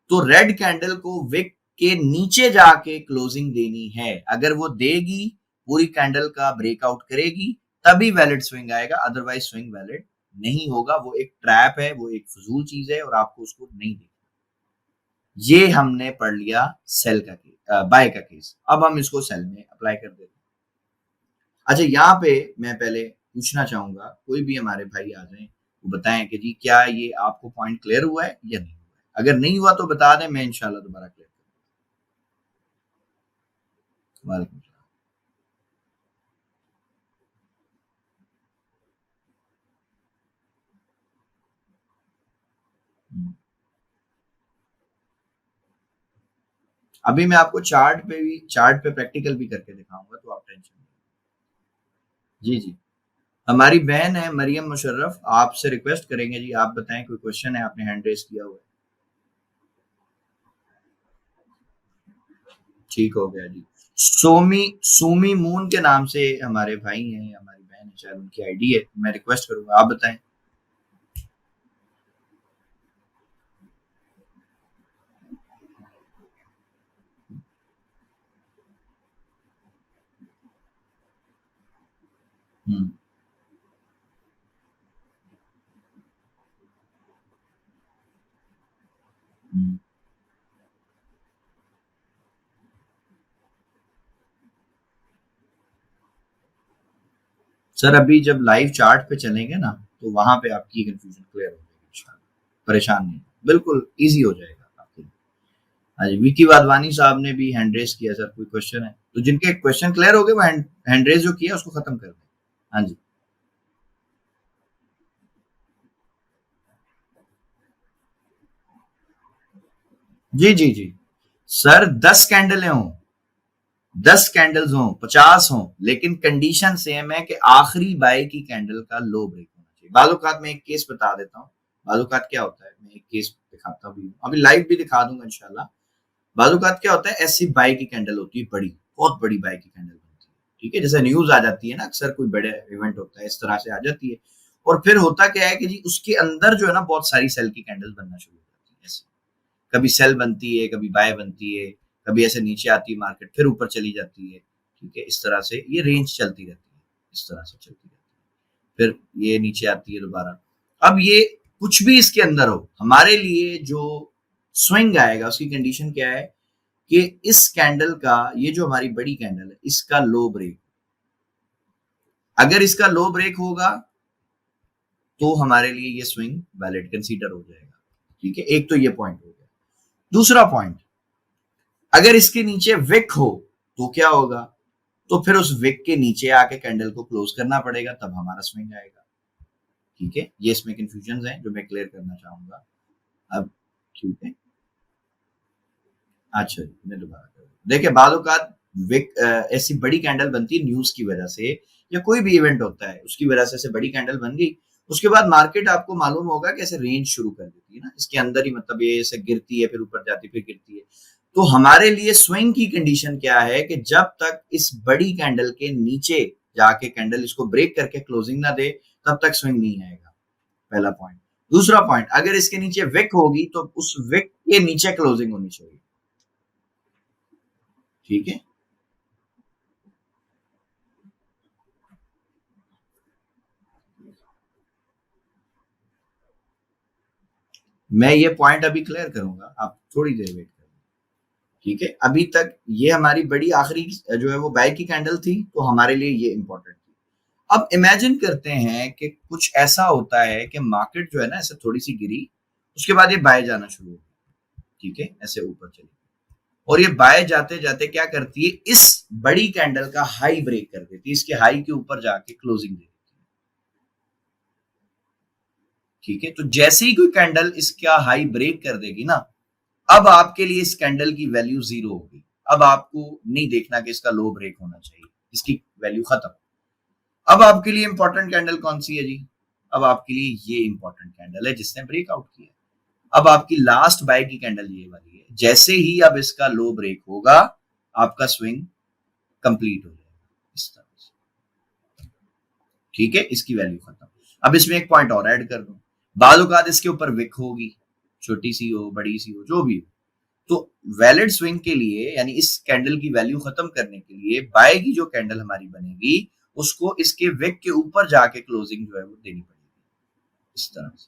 तो रेड कैंडल को विक के नीचे जाके क्लोजिंग देनी है। अगर वो देगी, पूरी कैंडल का ब्रेकआउट करेगी, तभी वैलिड स्विंग आएगा, अदरवाइज स्विंग वैलिड नहीं होगा। वो एक ट्रैप है, वो एक फजूल चीज है और आपको उसको नहीं देखना। ये हमने पढ़ लिया सेल का केस, बाय का केस। अब हम इसको सेल में अप्लाई कर देते हैं। अच्छा, यहाँ पे मैं पहले पूछना चाहूंगा, कोई भी हमारे भाई आ जाए, वो बताएं कि जी क्या ये आपको पॉइंट क्लियर हुआ है या नहीं हुआ है। अगर नहीं हुआ तो बता दें, मैं इंशाल्लाह दोबारा क्लियर करूंगा। वालेकुम सलाम। अभी मैं आपको चार्ट पे प्रैक्टिकल भी करके दिखाऊंगा, तो आप टेंशन नहीं। जी जी, हमारी बहन है मरियम मुशर्रफ, आपसे रिक्वेस्ट करेंगे जी, आप बताएं कोई क्वेश्चन है, आपने हैंड रेस किया हुआ है। ठीक हो गया जी। सोमी मून के नाम से हमारे भाई हैं, हमारी बहन है, शायद उनकी आईडी है, मैं रिक्वेस्ट करूंगा आप बताएं। हम्म। हम्म। सर अभी जब लाइव चार्ट पे चलेंगे ना, तो वहां पे आपकी कंफ्यूजन क्लियर हो जाएगी इंशाल्लाह। परेशान नहीं, बिल्कुल इजी हो जाएगा आपके लिए। हाँ जी, विकी वाधवानी साहब ने भी हैंड रेज किया सर, कोई क्वेश्चन है तो जिनके क्वेश्चन क्लियर हो गए वो हैंड रेज जो किया उसको खत्म कर दें। हाँ जी जी जी जी सर, 10 कैंडलें हों, 10 कैंडल्स हों, 50 हों, लेकिन कंडीशन सेम है कि आखिरी बाय की कैंडल का लो ब्रेक होना चाहिए। बालूकात में एक केस बता देता हूँ, बालूकात क्या होता है, मैं एक केस दिखाता भी हूँ, अभी लाइव भी दिखा दूंगा इंशाल्लाह। बालूकात क्या होता है, ऐसी बाय की कैंडल होती है, बड़ी बहुत बड़ी बाय की कैंडल बनती है, ठीक है, जैसे न्यूज आ जाती है ना, अक्सर कोई बड़े इवेंट होता है इस तरह से आ जाती है। और फिर होता क्या है कि जी उसके अंदर जो है ना बहुत सारी सेल की कैंडल्स बनना शुरू हो जाती है ऐसे, कभी सेल बनती है, कभी बाय बनती है, कभी ऐसे नीचे आती है मार्केट फिर ऊपर चली जाती है, ठीक है, इस तरह से ये रेंज चलती रहती है, इस तरह से चलती रहती है, फिर ये नीचे आती है दोबारा। अब ये कुछ भी इसके अंदर हो, हमारे लिए जो स्विंग आएगा उसकी कंडीशन क्या है कि इस कैंडल का, ये जो हमारी बड़ी कैंडल है इसका लो ब्रेक, अगर इसका लो ब्रेक होगा तो हमारे लिए ये स्विंग वैलिड कंसीडर हो जाएगा, ठीक है, एक तो ये पॉइंट हो गया। दूसरा पॉइंट, अगर इसके नीचे विक हो तो क्या होगा, तो फिर उस विक के नीचे आके कैंडल को क्लोज करना पड़ेगा, तब हमारा स्विंग आएगा, ठीक है, ये इसमें कंफ्यूजन है जो मैं क्लियर करना चाहूंगा अब, ठीक है। अच्छा जी, मैं दोबारा कर देखिए, बाद औकात विक ऐसी बड़ी कैंडल बनती है न्यूज की वजह से, या कोई भी इवेंट होता है उसकी वजह से ऐसे बड़ी कैंडल बन गई, उसके बाद मार्केट आपको मालूम होगा कि ऐसे रेंज शुरू कर देती है ना, इसके अंदर ही, मतलब ये ऐसे गिरती है फिर ऊपर जाती है फिर गिरती है। तो हमारे लिए स्विंग की कंडीशन क्या है कि जब तक इस बड़ी कैंडल के नीचे जाके कैंडल इसको ब्रेक करके क्लोजिंग ना दे तब तक स्विंग नहीं आएगा, पहला पॉइंट। दूसरा पॉइंट, अगर इसके नीचे विक होगी तो उस विक के नीचे क्लोजिंग होनी चाहिए, ठीक है। मैं ये पॉइंट अभी क्लियर करूंगा, आप थोड़ी देर वेट करें, ठीक है। अभी तक ये हमारी बड़ी आखिरी जो है वो बाय की कैंडल थी, तो हमारे लिए ये इंपॉर्टेंट थी। अब इमेजिन करते हैं कि कुछ ऐसा होता है कि मार्केट जो है ना ऐसे थोड़ी सी गिरी, उसके बाद ये बाय जाना शुरू हो गया, ठीक है, ऐसे ऊपर चली, और ये बाय जाते जाते क्या करती है, इस बड़ी कैंडल का हाई ब्रेक कर देती है, इसके हाई के ऊपर जाके क्लोजिंग दे देती है, ठीक है। तो जैसे ही कोई कैंडल इसका हाई ब्रेक कर देगी ना, अब आपके लिए इस कैंडल की वैल्यू जीरो होगी, अब आपको नहीं देखना कि इसका लो ब्रेक होना चाहिए, इसकी वैल्यू खत्म। अब आपके लिए इंपॉर्टेंट कैंडल कौन सी है जी, अब आपके लिए ये इंपॉर्टेंट कैंडल है जिसने ब्रेकआउट किया। अब आपकी लास्ट बाय की कैंडल ये वाली है, जैसे ही अब इसका लो ब्रेक होगा आपका स्विंग कंप्लीट हो जाएगा इस तरह से, ठीक है, इसकी वैल्यू खत्म। अब इसमें एक पॉइंट और ऐड कर दूं, बाद औकात इसके ऊपर विक होगी, छोटी सी हो बड़ी सी हो जो भी हो, तो वैलिड स्विंग के लिए, यानी इस कैंडल की वैल्यू खत्म करने के लिए बाय की जो कैंडल हमारी बनेगी उसको इसके विक के ऊपर जाके क्लोजिंग जो है वो देनी पड़ेगी, इस तरह से,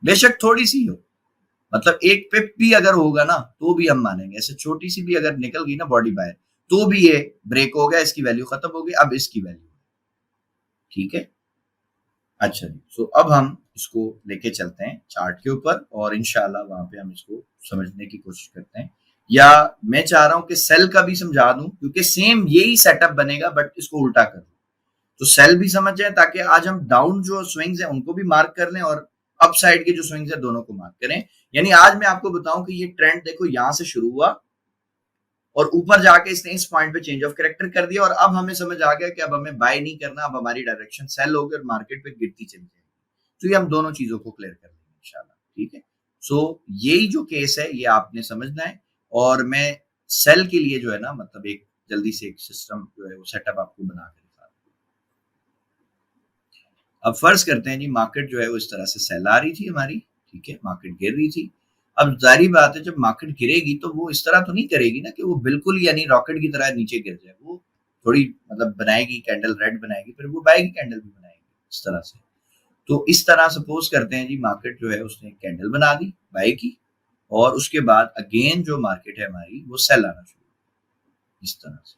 बेशक थोड़ी सी हो, मतलब एक पिप भी अगर होगा ना तो भी हम मानेंगे, ऐसे छोटी सी भी अगर निकल गई ना बॉडी बाय, तो भी ये ब्रेक हो गया, इसकी वैल्यू खत्म हो गई, अब इसकी वैल्यू, ठीक है। अच्छा जी, सो अब हम इसको लेके चलते हैं चार्ट के ऊपर और इंशाल्लाह वहां पे हम इसको समझने की कोशिश करते हैं, या मैं चाह रहा हूं कि सेल का भी समझा दूं क्योंकि सेम यही सेटअप बनेगा बट इसको उल्टा कर दूं, तो सेल भी समझ जाए ताकि आज हम डाउन जो स्विंग्स है उनको भी मार्क कर लें और अप साइड के जो स्विंग्स है दोनों को मार्क करें। यानी आज मैं आपको बताऊं कि ये ट्रेंड देखो यहां से शुरू हुआ और ऊपर जाके इसने इस पॉइंट पे चेंज ऑफ कैरेक्टर कर दिया, और अब हमें समझ आ गया कि अब हमें बाय नहीं करना, अब हमारी डायरेक्शन सेल होगी और मार्केट पे गिरती चली जाएगी। तो ये हम दोनों चीजों को क्लियर कर लेंगे इंशाल्लाह, ठीक है। सो यही जो केस है ये आपने समझना है, और मैं सेल के लिए जो है ना, मतलब एक जल्दी से एक सिस्टम जो है वो सेटअप आपको बना के दिखा दूं। अब फर्ज करते हैं जी मार्केट जो है वो इस तरह से सेल आ रही थी हमारी, ठीक है, मार्केट गिर रही थी। अब जारी बात है जब मार्केट गिरेगी तो वो इस तरह तो नहीं करेगी ना कि वो बिल्कुल यानी रॉकेट की तरह नीचे गिर जाए, वो थोड़ी मतलब बनाएगी कैंडल रेड बनाएगी फिर वो बाय की कैंडल भी बनाएगी इस तरह से। तो इस तरह सपोज करते हैं जी मार्केट जो है उसने कैंडल बना दी बाय की, और उसके बाद अगेन जो मार्केट है हमारी वो सेल आना शुरू, इस तरह से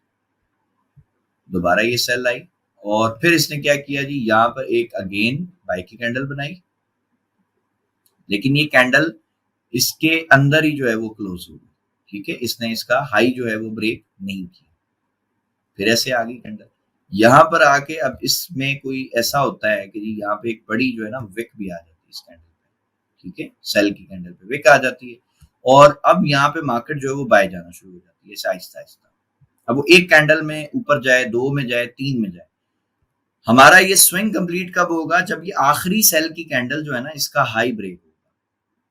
दोबारा ये सेल आई, और फिर इसने क्या किया जी, यहाँ पर एक अगेन बाय की कैंडल बनाई, लेकिन ये कैंडल इसके अंदर ही जो है वो क्लोज हो गई, ठीक है, इसने इसका हाई जो है वो ब्रेक नहीं किया। फिर ऐसे आ गई कैंडल, यहाँ पर आके अब इसमें कोई ऐसा होता है कि जी यहाँ पे एक बड़ी जो है ना विक भी आ जाती है इस कैंडल पे, ठीक है, सेल की कैंडल पे विक आ जाती है और अब यहाँ पे मार्केट जो है वो बाय जाना शुरू हो जाती है आहिस्ता आहिस्ता। अब वो एक कैंडल में ऊपर जाए, 2 में जाए, 3 में जाए। हमारा ये स्विंग कंप्लीट कब होगा? जब ये आखिरी सेल की कैंडल जो है ना इसका हाई ब्रेक होगा,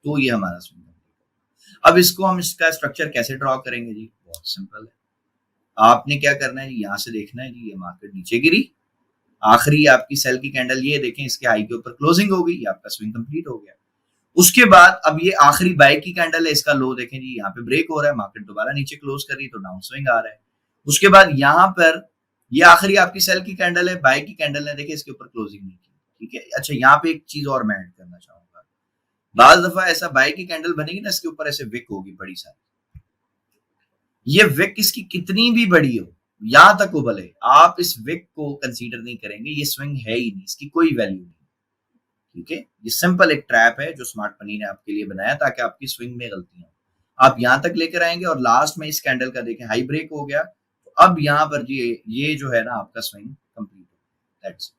तो ये हमारा स्विंग कंप्लीट होगा। अब इसको हम इसका स्ट्रक्चर कैसे ड्रॉ करेंगे जी? बहुत सिंपल है, आपने क्या करना है जी, यहाँ से देखना है जी ये मार्केट नीचे गिरी, आखिरी आपकी सेल की कैंडल ये देखें, इसके हाई के ऊपर क्लोजिंग हो गई, ये आपका स्विंग कंप्लीट हो गया। उसके बाद अब ये आखिरी बाय की कैंडल है, इसका लो देखें जी, यहाँ पे ब्रेक हो रहा है, मार्केट दोबारा नीचे क्लोज कर रही है तो डाउन स्विंग आ रहा है। उसके बाद यहाँ पर ये आखिरी आपकी सेल की कैंडल है, बाय की कैंडल है, देखिए इसके ऊपर क्लोजिंग नहीं की, ठीक है। अच्छा, यहाँ पे एक चीज और मैं ऐड करना चाहूंगा, बाज दफा ऐसा बाय की कैंडल बनेगी ना, इसके ऊपर ऐसे विक होगी बड़ी सारी, ये विक इसकी कितनी भी बड़ी हो, यहां तक उबले, आप इस विक को कंसीडर नहीं करेंगे, ये स्विंग है ही नहीं, इसकी कोई वैल्यू नहीं, ठीक है। ये सिंपल एक ट्रैप है जो स्मार्ट मनी ने आपके लिए बनाया ताकि आपकी स्विंग में गलतियां हो। आप यहां तक लेकर आएंगे और लास्ट में इस कैंडल का देखें हाई ब्रेक हो गया, तो अब यहां पर ये जो है ना आपका स्विंग कंप्लीट हो गया,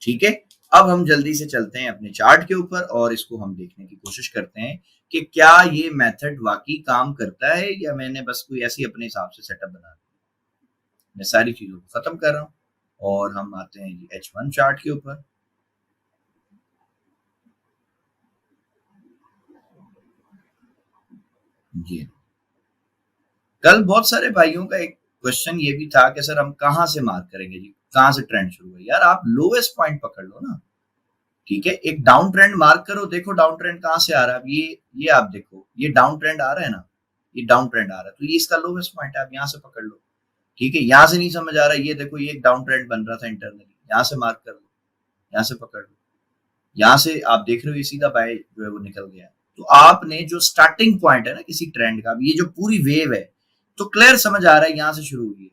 ठीक है। अब हम जल्दी से चलते हैं अपने चार्ट के ऊपर और इसको हम देखने की कोशिश करते हैं कि क्या ये मेथड वाकई काम करता है या मैंने बस कोई ऐसी अपने हिसाब से सेटअप बना दिया। मैं सारी चीजों को खत्म कर रहा हूं और हम आते हैं जी H1 चार्ट के ऊपर। जी, कल बहुत सारे भाइयों का एक क्वेश्चन ये भी था कि सर हम कहां से मार्क करेंगे जी, कहां से ट्रेंड शुरू है? यार आप लोएस्ट पॉइंट पकड़ लो ना, ठीक है। एक डाउन ट्रेंड मार्क करो, देखो डाउन ट्रेंड कहां से आ रहा है। अब ये आप देखो, ये डाउन ट्रेंड आ रहा है ना, ये डाउन ट्रेंड आ रहा है, तो ये इसका लोवेस्ट पॉइंट है, आप यहां से पकड़ लो, ठीक है। यहां से नहीं समझ आ रहा है, ये देखो ये एक डाउन ट्रेंड बन रहा था इंटरनली, यहां से मार्क कर लो, यहां से पकड़ लो, यहां से आप देख रहे हो ये सीधा बाय जो है वो निकल गया। तो आपने जो स्टार्टिंग पॉइंट है ना किसी ट्रेंड का, ये जो पूरी वेव है, तो क्लियर समझ आ रहा है यहां से शुरू हुई है,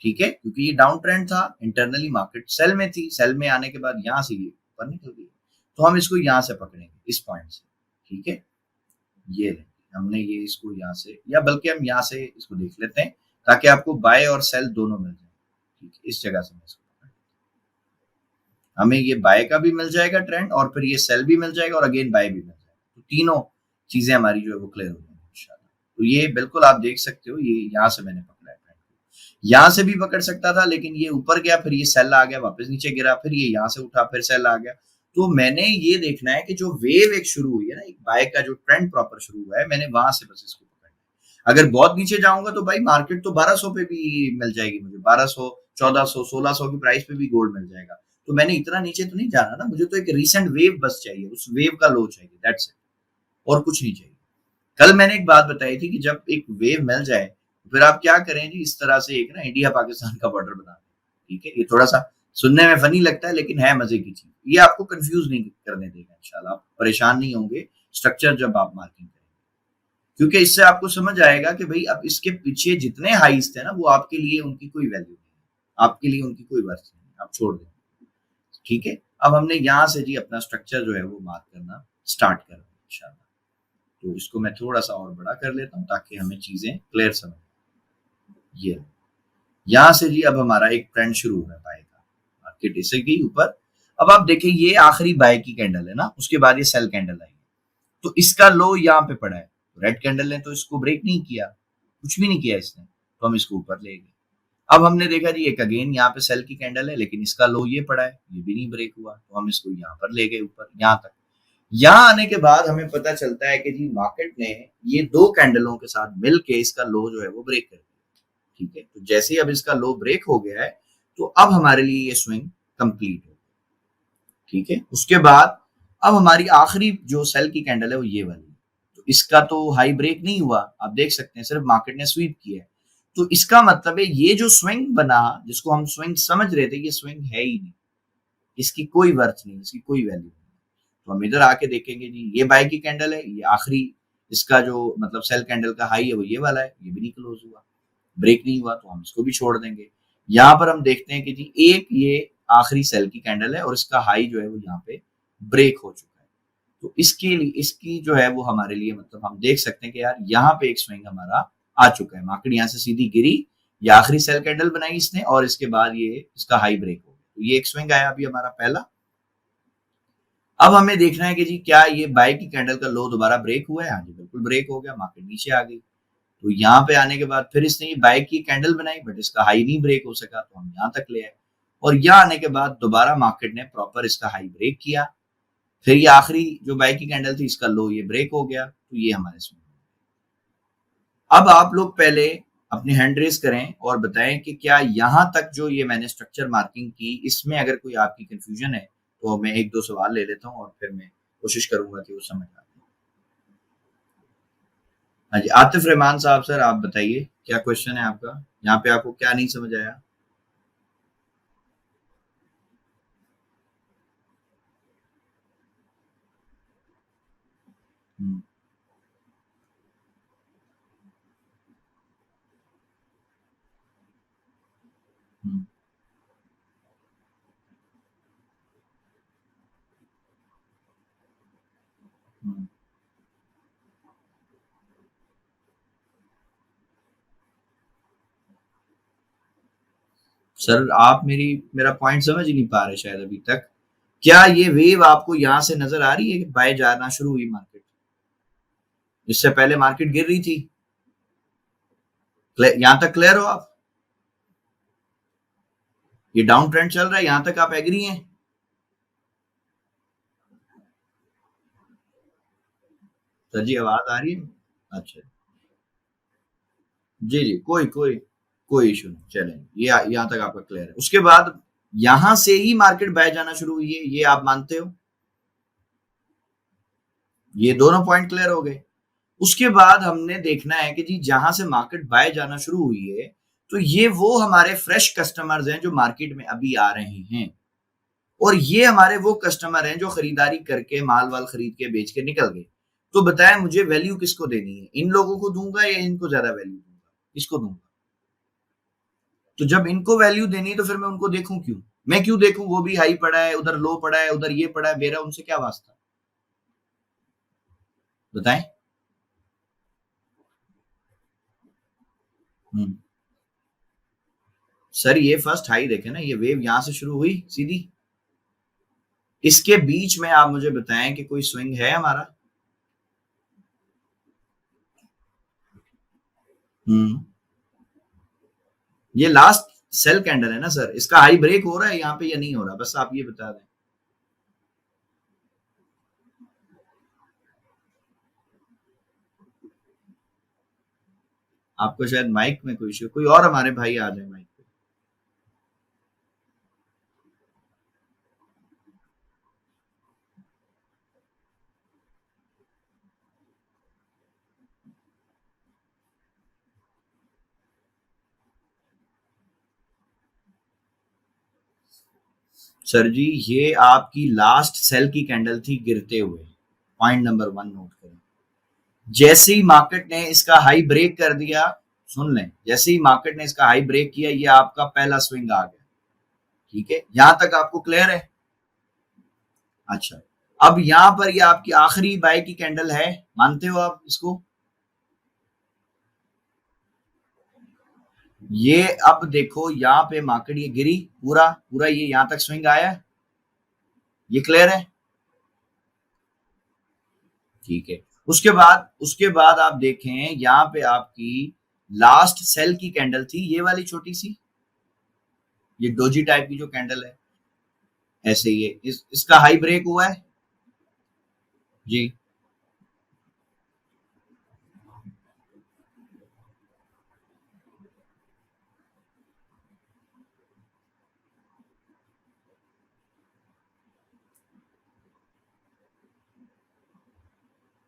ठीक है, क्योंकि ये डाउन ट्रेंड था, इंटरनली मार्केट सेल में थी, सेल में आने के बाद यहां से ये ऊपर निकल गई, तो हम इसको यहां से पकड़ेंगे इस पॉइंट से, ठीक है। ये हमने ये इसको यहाँ से, या बल्कि हम यहाँ से इसको देख लेते हैं ताकि आपको बाय और सेल दोनों मिल जाए, ठीक है। इस जगह से मैं इसको हमें ये बाय का भी मिल जाएगा ट्रेंड और फिर ये सेल भी मिल जाएगा और अगेन बाय भी मिल जाएगा, तो तीनों चीजें हमारी जो है वो क्लियर हो जाएंगी इंशाल्लाह। तो ये बिल्कुल आप देख सकते हो, ये यहाँ से मैंने पकड़ा है ट्रेंड को, यहाँ से भी पकड़ सकता था लेकिन ये ऊपर गया, फिर ये सेल आ गया, वापस नीचे गिरा, फिर ये यहाँ से उठा, फिर सेल आ गया। तो मैंने ये देखना है कि जो वेव एक शुरू हुई है ना, एक बाय का जो ट्रेंड प्रॉपर शुरू हुआ है, मैंने वहां से बस इसको पकड़ना है। अगर बहुत नीचे जाऊंगा तो भाई मार्केट तो 1200 पे भी मिल जाएगी मुझे, 1200, 1400, 1600 की प्राइस पे भी गोल्ड मिल जाएगा, तो मैंने इतना नीचे तो नहीं जाना ना, मुझे तो एक रीसेंट वेव बस चाहिए, उस वेव का लो चाहिए, दैट्स इट, और कुछ नहीं चाहिए। कल मैंने एक बात बताई थी कि जब एक वेव मिल जाए तो फिर आप क्या करें जी, इस तरह से एक ना इंडिया पाकिस्तान का बॉर्डर बना दें, ठीक है। ये थोड़ा सा सुनने में फनी लगता है लेकिन है मजे की चीज, ये आपको कंफ्यूज नहीं करने देगा इंशाल्लाह, आप परेशान नहीं होंगे स्ट्रक्चर जब आप मार्किंग करेंगे, क्योंकि इससे आपको समझ आएगा कि भाई अब इसके पीछे जितने हाइस्ट है ना, वो आपके लिए उनकी कोई वैल्यू नहीं है, आपके लिए उनकी कोई वर्थ नहीं है, आप छोड़ दें, ठीक है। अब हमने यहाँ से जी अपना स्ट्रक्चर जो है वो मार्क करना स्टार्ट कर इंशाल्लाह। तो इसको मैं थोड़ा सा और बड़ा कर लेता हूँ ताकि हमें चीजें क्लियर समझ। ये यहाँ से जी अब हमारा एक ट्रेंड शुरू है बाय का, मार्केट इसे गई ऊपर। अब आप देखें ये आखिरी बाय की कैंडल है ना, उसके बाद ये सेल कैंडल आई, तो इसका लो यहाँ पे पड़ा है, रेड कैंडल ने तो इसको ब्रेक नहीं किया, कुछ भी नहीं किया इसने, तो हम इसको ऊपर ले गए। अब हमने देखा जी एक अगेन यहाँ पे सेल की कैंडल है लेकिन इसका लो ये पड़ा है, ये भी नहीं ब्रेक हुआ, तो हम इसको यहाँ पर ले गए ऊपर, यहाँ तक। यहाँ आने के बाद हमें पता चलता है कि जी मार्केट ने ये दो कैंडलों के साथ मिलके इसका लो जो है वो ब्रेक कर दिया, ठीक है। तो जैसे ही अब इसका लो ब्रेक हो गया है तो अब हमारे लिए ये स्विंग कंप्लीट हो, ठीक है। उसके बाद अब हमारी आखिरी जो सेल की कैंडल है वो ये वाली, तो इसका तो हाई ब्रेक नहीं हुआ, आप देख सकते हैं, सिर्फ मार्केट ने स्वीप किया है, तो इसका मतलब है ये जो स्विंग बना जिसको हम स्विंग समझ रहे थे, ये स्विंग है ही नहीं, इसकी कोई वर्थ नहीं, इसकी कोई वैल्यू नहीं। तो हम इधर आके देखेंगे जी ये बाय की कैंडल है, ये आखिरी इसका जो मतलब सेल कैंडल का हाई है वो ये वाला है, ये भी नहीं क्लोज हुआ, ब्रेक नहीं हुआ, तो हम इसको भी छोड़ देंगे। यहाँ पर हम देखते हैं कि जी एक ये आखिरी सेल की कैंडल है और इसका हाई जो है वो यहाँ पे ब्रेक हो चुका है, तो इसके लिए इसकी जो है वो हमारे लिए मतलब हम देख सकते हैं कि यार यहाँ पे एक स्विंग हमारा आ चुका है, मार्केट यहाँ से सीधी गिरी, ये आखिरी सेल कैंडल बनाई इसने और इसके बाद ये इसका हाई ब्रेक हो गया, तो ये एक स्विंग आया अभी हमारा पहला। अब हमें देखना है कि जी क्या ये बाय की कैंडल का लो दोबारा ब्रेक हुआ है, हाँ जी बिल्कुल ब्रेक हो गया, मार्केट नीचे आ गई। तो यहाँ पे आने के बाद फिर इसने ये बाय की कैंडल बनाई बट इसका हाई नहीं ब्रेक हो सका, तो हम यहाँ तक ले आए और यहाँ आने के बाद दोबारा मार्केट ने प्रॉपर इसका हाई ब्रेक किया, फिर ये आखिरी जो बाय की कैंडल थी इसका लो ये ब्रेक हो गया, तो ये हमारे इसमें। अब आप लोग पहले अपनी हैंड रेस करें और बताएं कि क्या यहाँ तक जो ये मैंने स्ट्रक्चर मार्किंग की इसमें अगर कोई आपकी कंफ्यूजन है तो मैं एक दो सवाल ले लेता हूँ और फिर मैं कोशिश करूंगा कि वो समझ आ जाए। हाँ जी आतिफ रहमान साहब, सर आप बताइए क्या क्वेश्चन है आपका, यहाँ पे आपको क्या नहीं समझ आया? हम्म, हम्म, हम्म। सर आप मेरा पॉइंट समझ ही नहीं पा रहे शायद अभी तक। क्या ये वेव आपको यहाँ से नजर आ रही है कि बाय जाना शुरू हुई मार्केट? इससे पहले मार्केट गिर रही थी, यहाँ तक क्लियर हो आप? ये डाउन ट्रेंड चल रहा है, यहाँ तक आप एग्री हैं? सर जी आवाज आ रही है? अच्छा, जी जी, कोई कोई कोई इशू नहीं, चलें ये यहाँ तक आपका क्लियर है। उसके बाद यहां से ही मार्केट बाय जाना शुरू हुई है, ये आप मानते हो? ये दोनों पॉइंट क्लियर हो गए। उसके बाद हमने देखना है कि जी जहां से मार्केट बाय जाना शुरू हुई है तो ये वो हमारे फ्रेश कस्टमर्स हैं जो मार्केट में अभी आ रहे हैं और ये हमारे वो कस्टमर हैं जो खरीदारी करके माल वाल खरीद के बेच के निकल गए। तो बताएं मुझे वैल्यू किसको देनी है, इन लोगों को दूंगा या इनको ज्यादा वैल्यू दूंगा, किसको दूंगा? तो जब इनको वैल्यू देनी है तो फिर मैं उनको देखूं क्यों? मैं क्यों देखूं वो भी हाई पड़ा है, उधर लो पड़ा है, उधर ये पड़ा है, मेरा उनसे क्या वास्ता? बताएं। हम्म। सर ये फर्स्ट हाई देखे ना, ये वेव यहां से शुरू हुई सीधी, इसके बीच में आप मुझे बताएं कि कोई स्विंग है हमारा? हम्म। ये लास्ट सेल कैंडल है ना सर, इसका हाई ब्रेक हो रहा है यहाँ पे या नहीं हो रहा, बस आप ये बता दें। आपको शायद माइक में कोई इश्यू, कोई और हमारे भाई आ जाए माइक पे। सर जी ये आपकी लास्ट सेल की कैंडल थी गिरते हुए, पॉइंट नंबर वन नोट करें। जैसे ही मार्केट ने इसका हाई ब्रेक कर दिया, सुन लें, जैसे ही मार्केट ने इसका हाई ब्रेक किया ये आपका पहला स्विंग आ गया, ठीक है, यहां तक आपको क्लियर है? अच्छा, अब यहां पर ये आपकी आखिरी बाय की कैंडल है, मानते हो आप इसको? ये अब देखो यहाँ पे मार्केट ये गिरी, पूरा पूरा ये यहाँ तक स्विंग आया, ये क्लियर है? ठीक है। उसके बाद आप देखें यहाँ पे आपकी लास्ट सेल की कैंडल थी ये वाली छोटी सी, ये डोजी टाइप की जो कैंडल है, ऐसे ये इसका हाई ब्रेक हुआ है जी।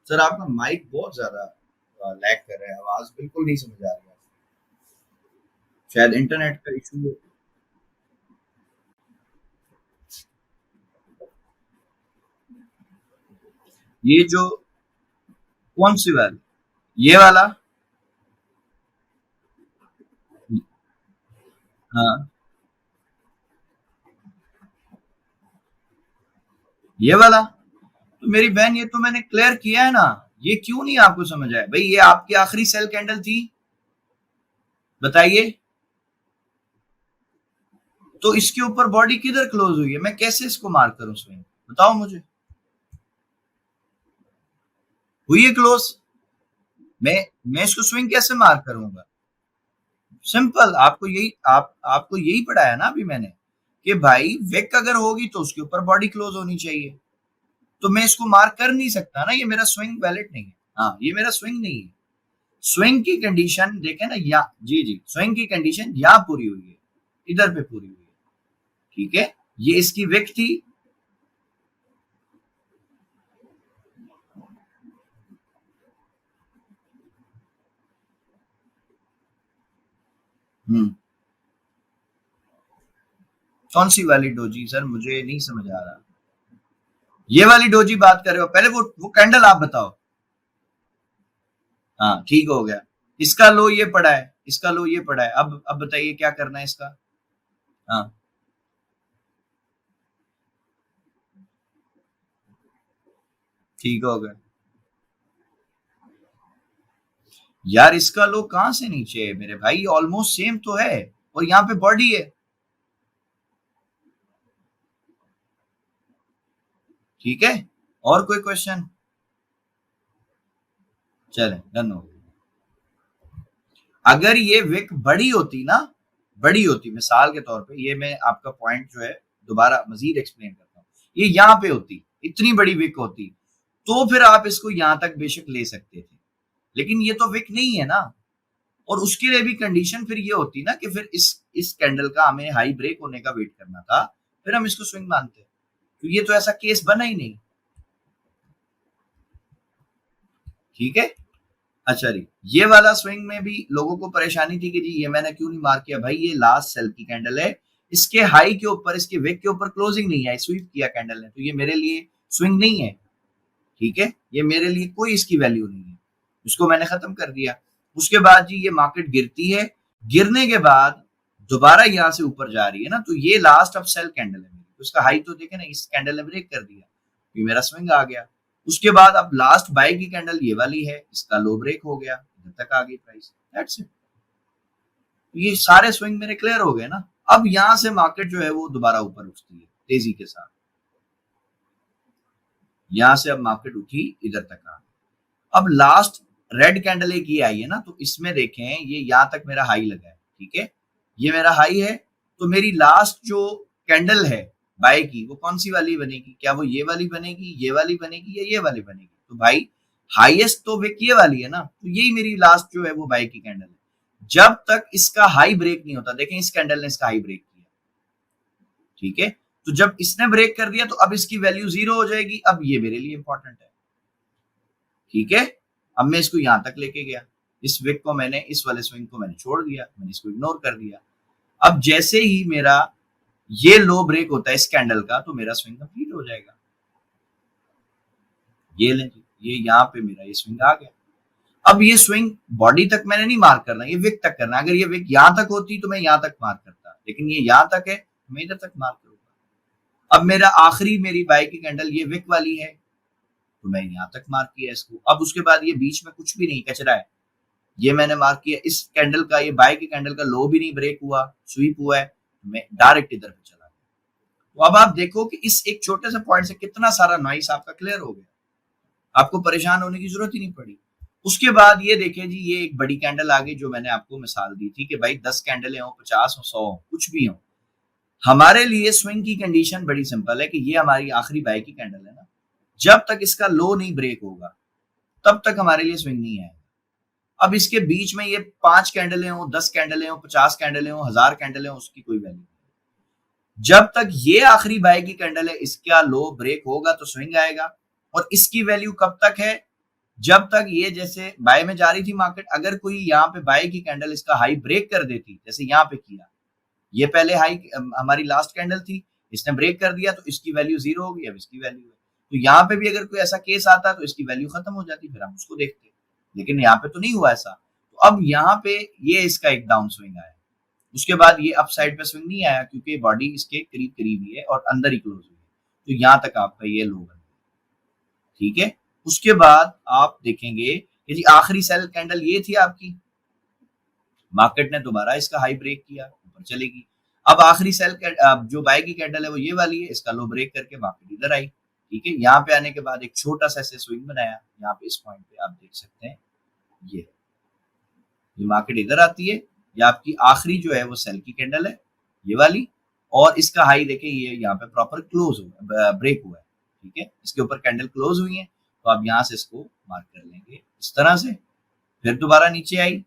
सर आपका माइक बहुत ज्यादा लैग कर रहा है, आवाज बिल्कुल नहीं समझ आ रही है, शायद इंटरनेट का इशू है। ये जो कौन सी वाली, ये वाला? हाँ, ये वाला? तो मेरी बहन ये तो मैंने क्लियर किया है ना, ये क्यों नहीं आपको समझ आया भाई? ये आपकी आखिरी सेल कैंडल थी, बताइए। तो इसके ऊपर बॉडी किधर क्लोज हुई है, मैं कैसे इसको मार्क करूं स्विंग, बताओ मुझे। हुई है क्लोज, मैं इसको स्विंग कैसे मार्क करूंगा? सिंपल, आपको यही पढ़ाया ना अभी मैंने कि भाई विक अगर होगी तो उसके ऊपर बॉडी क्लोज होनी चाहिए, तो मैं इसको मार्क कर नहीं सकता ना, ये मेरा स्विंग वैलिड नहीं है। हाँ, ये मेरा स्विंग नहीं है। स्विंग की कंडीशन देखें ना, या जी जी, स्विंग की कंडीशन यहाँ पूरी हुई है, इधर पे पूरी हुई है, ठीक है। ये इसकी विक थी। कौन सी वाली डोजी सर, मुझे नहीं समझ आ रहा। ये वाली डोजी बात कर रहे हो, पहले वो कैंडल आप बताओ। हाँ ठीक हो गया, इसका लो ये पड़ा है, इसका लो ये पड़ा है, अब बताइए क्या करना है इसका। हाँ ठीक हो गया। यार इसका लो कहां से नीचे है मेरे भाई, ऑलमोस्ट सेम तो है, और यहाँ पे बॉडी है, ठीक है। और कोई क्वेश्चन? चले डन हो गया। अगर ये विक बड़ी होती ना, बड़ी होती, मिसाल के तौर पे, ये मैं आपका पॉइंट जो है दोबारा मजीद एक्सप्लेन करता हूँ, ये यहाँ पे होती, इतनी बड़ी विक होती, तो फिर आप इसको यहां तक बेशक ले सकते थे, लेकिन ये तो विक नहीं है ना। और उसके लिए भी कंडीशन फिर ये होती ना कि फिर इस कैंडल का हमें हाई ब्रेक होने का वेट करना था, फिर हम इसको स्विंग मानते, तो ये तो ऐसा केस बना ही नहीं, ठीक है। अच्छा जी, ये वाला स्विंग में भी लोगों को परेशानी थी कि जी ये मैंने क्यों नहीं मार्क किया, भाई ये लास्ट सेल की कैंडल है, इसके हाई के ऊपर, इसके विक के ऊपर क्लोजिंग नहीं है, स्वीप किया कैंडल ने, तो ये मेरे लिए स्विंग नहीं है, ठीक है। ये मेरे लिए कोई इसकी वैल्यू नहीं है, इसको मैंने खत्म कर दिया। उसके बाद जी ये मार्केट गिरती है, गिरने के बाद दोबारा यहाँ से ऊपर जा रही है ना, तो ये लास्ट अब सेल कैंडल है मेरी, तो इसका हाई तो देखे ना, इस कैंडल ने ब्रेक कर दिया, ये मेरा स्विंग आ गया। उसके बाद अब लास्ट बाय की कैंडल ये वाली है, इसका लो ब्रेक हो गया, इधर तक आ गई प्राइस, दैट्स इट। ये सारे स्विंग मेरे क्लियर हो गए ना। अब यहां से मार्केट जो है वो दोबारा ऊपर उठती है तेजी के साथ, यहां से अब मार्केट उठी इधर तक आ गई। अब लास्ट रेड कैंडल एक ये आई है ना, तो इसमें देखें ये यहां तक मेरा हाई लगा है, ठीक है, ये मेरा हाई है, तो मेरी लास्ट जो कैंडल है बाय की, वो कौन सी वाली बनेगी, क्या वो ये वाली बनेगी, ये वाली बनेगी, या ये वाली बनेगी? तो भाई हाईएस्ट तो विक ये वाली है ना, तो यही मेरी लास्ट जो है वो बाय की कैंडल है, जब तक इसका हाई ब्रेक नहीं होता। देखें इस कैंडल ने इसका हाई ब्रेक किया, ठीक है, तो जब इसने ब्रेक कर दिया तो अब इसकी वैल्यू जीरो हो जाएगी, अब ये मेरे लिए इंपॉर्टेंट है, ठीक है। अब मैं इसको यहां तक लेके गया, इस विक को मैंने, इस वाले स्विंग को मैंने छोड़ दिया, मैंने इसको इग्नोर कर दिया। अब जैसे ही मेरा ये लो ब्रेक होता है इस कैंडल का, तो मेरा स्विंग कंप्लीट हो जाएगा। ये लें जी, ये यहाँ पे मेरा ये स्विंग आ गया। अब ये स्विंग बॉडी तक मैंने नहीं मार्क करना, ये विक तक करना, अगर ये विक यहाँ तक होती तो मैं यहाँ तक मार्क करता, लेकिन ये यहाँ तक है तो मैं इधर तक मार्क करूंगा। अब मेरा आखिरी मेरी बाय की कैंडल ये विक वाली है, तो मैं यहाँ तक मार्क किया इसको। अब उसके बाद ये बीच में कुछ भी नहीं, कचरा है, ये मैंने मार्क किया। इस कैंडल का, ये बाय की कैंडल का लो भी नहीं ब्रेक हुआ, स्वीप हुआ है, मैं डायरेक्ट इधर पे चला गया। तो अब आप देखो कि इस एक छोटे से पॉइंट से कितना सारा नॉइस आपका क्लियर हो गया, आपको परेशान होने की जरूरत ही नहीं पड़ी। उसके बाद ये देखें जी, ये एक बड़ी कैंडल आ गई, जो मैंने आपको मिसाल दी थी कि भाई 10 कैंडलें हो, 50 हो, 100 हो, कुछ भी हो, हमारे लिए स्विंग की कंडीशन बड़ी सिंपल है कि ये हमारी आखिरी बाय की कैंडल है ना, जब तक इसका लो नहीं ब्रेक होगा तब तक हमारे लिए स्विंग नहीं आएगा। अब इसके बीच में ये 5 कैंडलें हो, 10 कैंडलें हो, 50 कैंडलें हो, 1000 कैंडलें हो, उसकी कोई वैल्यू नहीं। जब तक ये आखिरी बाय की कैंडल है, इसका लो ब्रेक होगा तो स्विंग आएगा। और इसकी वैल्यू कब तक है, जब तक ये, जैसे बाय में जा रही थी मार्केट, अगर कोई यहाँ पे बाय की कैंडल इसका हाई ब्रेक कर देती, जैसे यहाँ पे किया, ये पहले हाई हमारी लास्ट कैंडल थी, इसने ब्रेक कर दिया तो इसकी वैल्यू जीरो होगी, अब इसकी वैल्यू है, तो यहाँ पे भी अगर कोई ऐसा केस आता तो इसकी वैल्यू खत्म हो जाती, फिर हम उसको देखते, लेकिन यहाँ पे तो नहीं हुआ ऐसा। तो अब यहाँ पे ये इसका एक डाउन स्विंग आया, उसके बाद ये अप साइड पे स्विंग नहीं आया, क्योंकि बॉडी इसके करीब करीब ही है और अंदर ही क्लोज हुई है, तो यहाँ तक आपका ये लो बन गया, ठीक है। उसके बाद आप देखेंगे कि जी आखिरी सेल कैंडल ये थी आपकी, मार्केट ने दोबारा इसका हाई ब्रेक किया, ऊपर चलेगी। अब आखिरी सेल जो बाय की कैंडल है वो ये वाली है, इसका लो ब्रेक करके मार्केट इधर आई, ठीक है। यहाँ पे आने के बाद एक छोटा सा ऐसे स्विंग बनाया, यहाँ पे इस पॉइंट पे आप देख सकते हैं ये मार्केट इधर आती है, ये आपकी आखिरी जो है वो सेल की कैंडल है ये वाली, और इसका हाई देखें ये यहाँ पे प्रॉपर क्लोज हुआ, ब्रेक हुआ है, ठीक है। इसके ऊपर कैंडल क्लोज हुई है, तो आप यहाँ से इसको मार्क कर लेंगे इस तरह से। फिर दोबारा नीचे आई,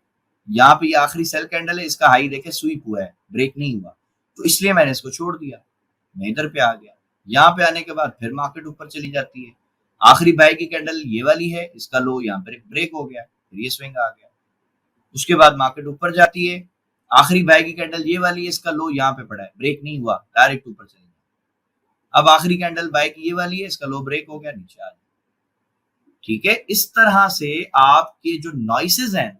यहाँ पे ये आखिरी सेल कैंडल है, इसका हाई देखे स्वीप हुआ है, ब्रेक नहीं हुआ, तो इसलिए मैंने इसको छोड़ दिया, मैं इधर पे आ गया। यहाँ पे आने के बाद फिर मार्केट ऊपर चली जाती है, आखिरी बाय की कैंडल ये वाली है, इसका लो यहाँ पर ब्रेक हो गया, फिर ये स्विंग आ गया। उसके बाद मार्केट ऊपर जाती है, आखिरी बाय की कैंडल ये वाली है, इसका लो यहाँ पे पड़ा है, ब्रेक नहीं हुआ, डायरेक्ट ऊपर चली गया। अब आखिरी कैंडल बाय की ये वाली है, इसका लो ब्रेक हो गया, नीचे आ गया, ठीक है। इस तरह से आपके जो नॉइसेज हैं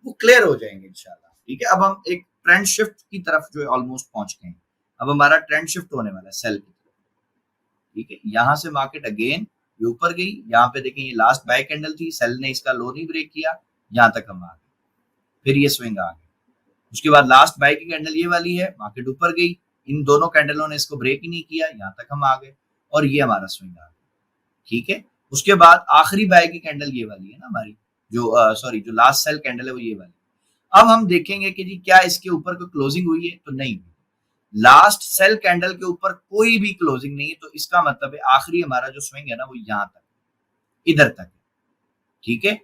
वो क्लियर हो जाएंगे इंशाल्लाह, ठीक है। अब हम एक ट्रेंड शिफ्ट की तरफ जो है ऑलमोस्ट पहुंच गए हैं, अब हमारा ट्रेंड शिफ्ट होने वाला है सेल की तरफ, ठीक है। यहां से मार्केट अगेन ये ऊपर गई, यहाँ पे देखें ये लास्ट बाय कैंडल थी, सेल ने इसका लो नहीं ब्रेक किया, यहां तक हम आ गए, फिर ये स्विंग आ गया। उसके बाद लास्ट बाय की कैंडल ये वाली है, मार्केट ऊपर गई, इन दोनों कैंडलों ने इसको ब्रेक ही नहीं किया, यहां तक हम आ गए, और ये हमारा स्विंग आ गया, ठीक है। उसके बाद आखिरी बाय की कैंडल ये वाली है ना हमारी, जो सॉरी जो लास्ट सेल कैंडल है वो ये वाली। अब हम देखेंगे कि जी क्या इसके ऊपर कोई क्लोजिंग हुई है, तो नहीं हुई, लास्ट सेल कैंडल के ऊपर कोई भी क्लोजिंग नहीं है, तो इसका मतलब है आखिरी हमारा जो स्विंग है ना वो यहां तक, इधर तक है, ठीक है।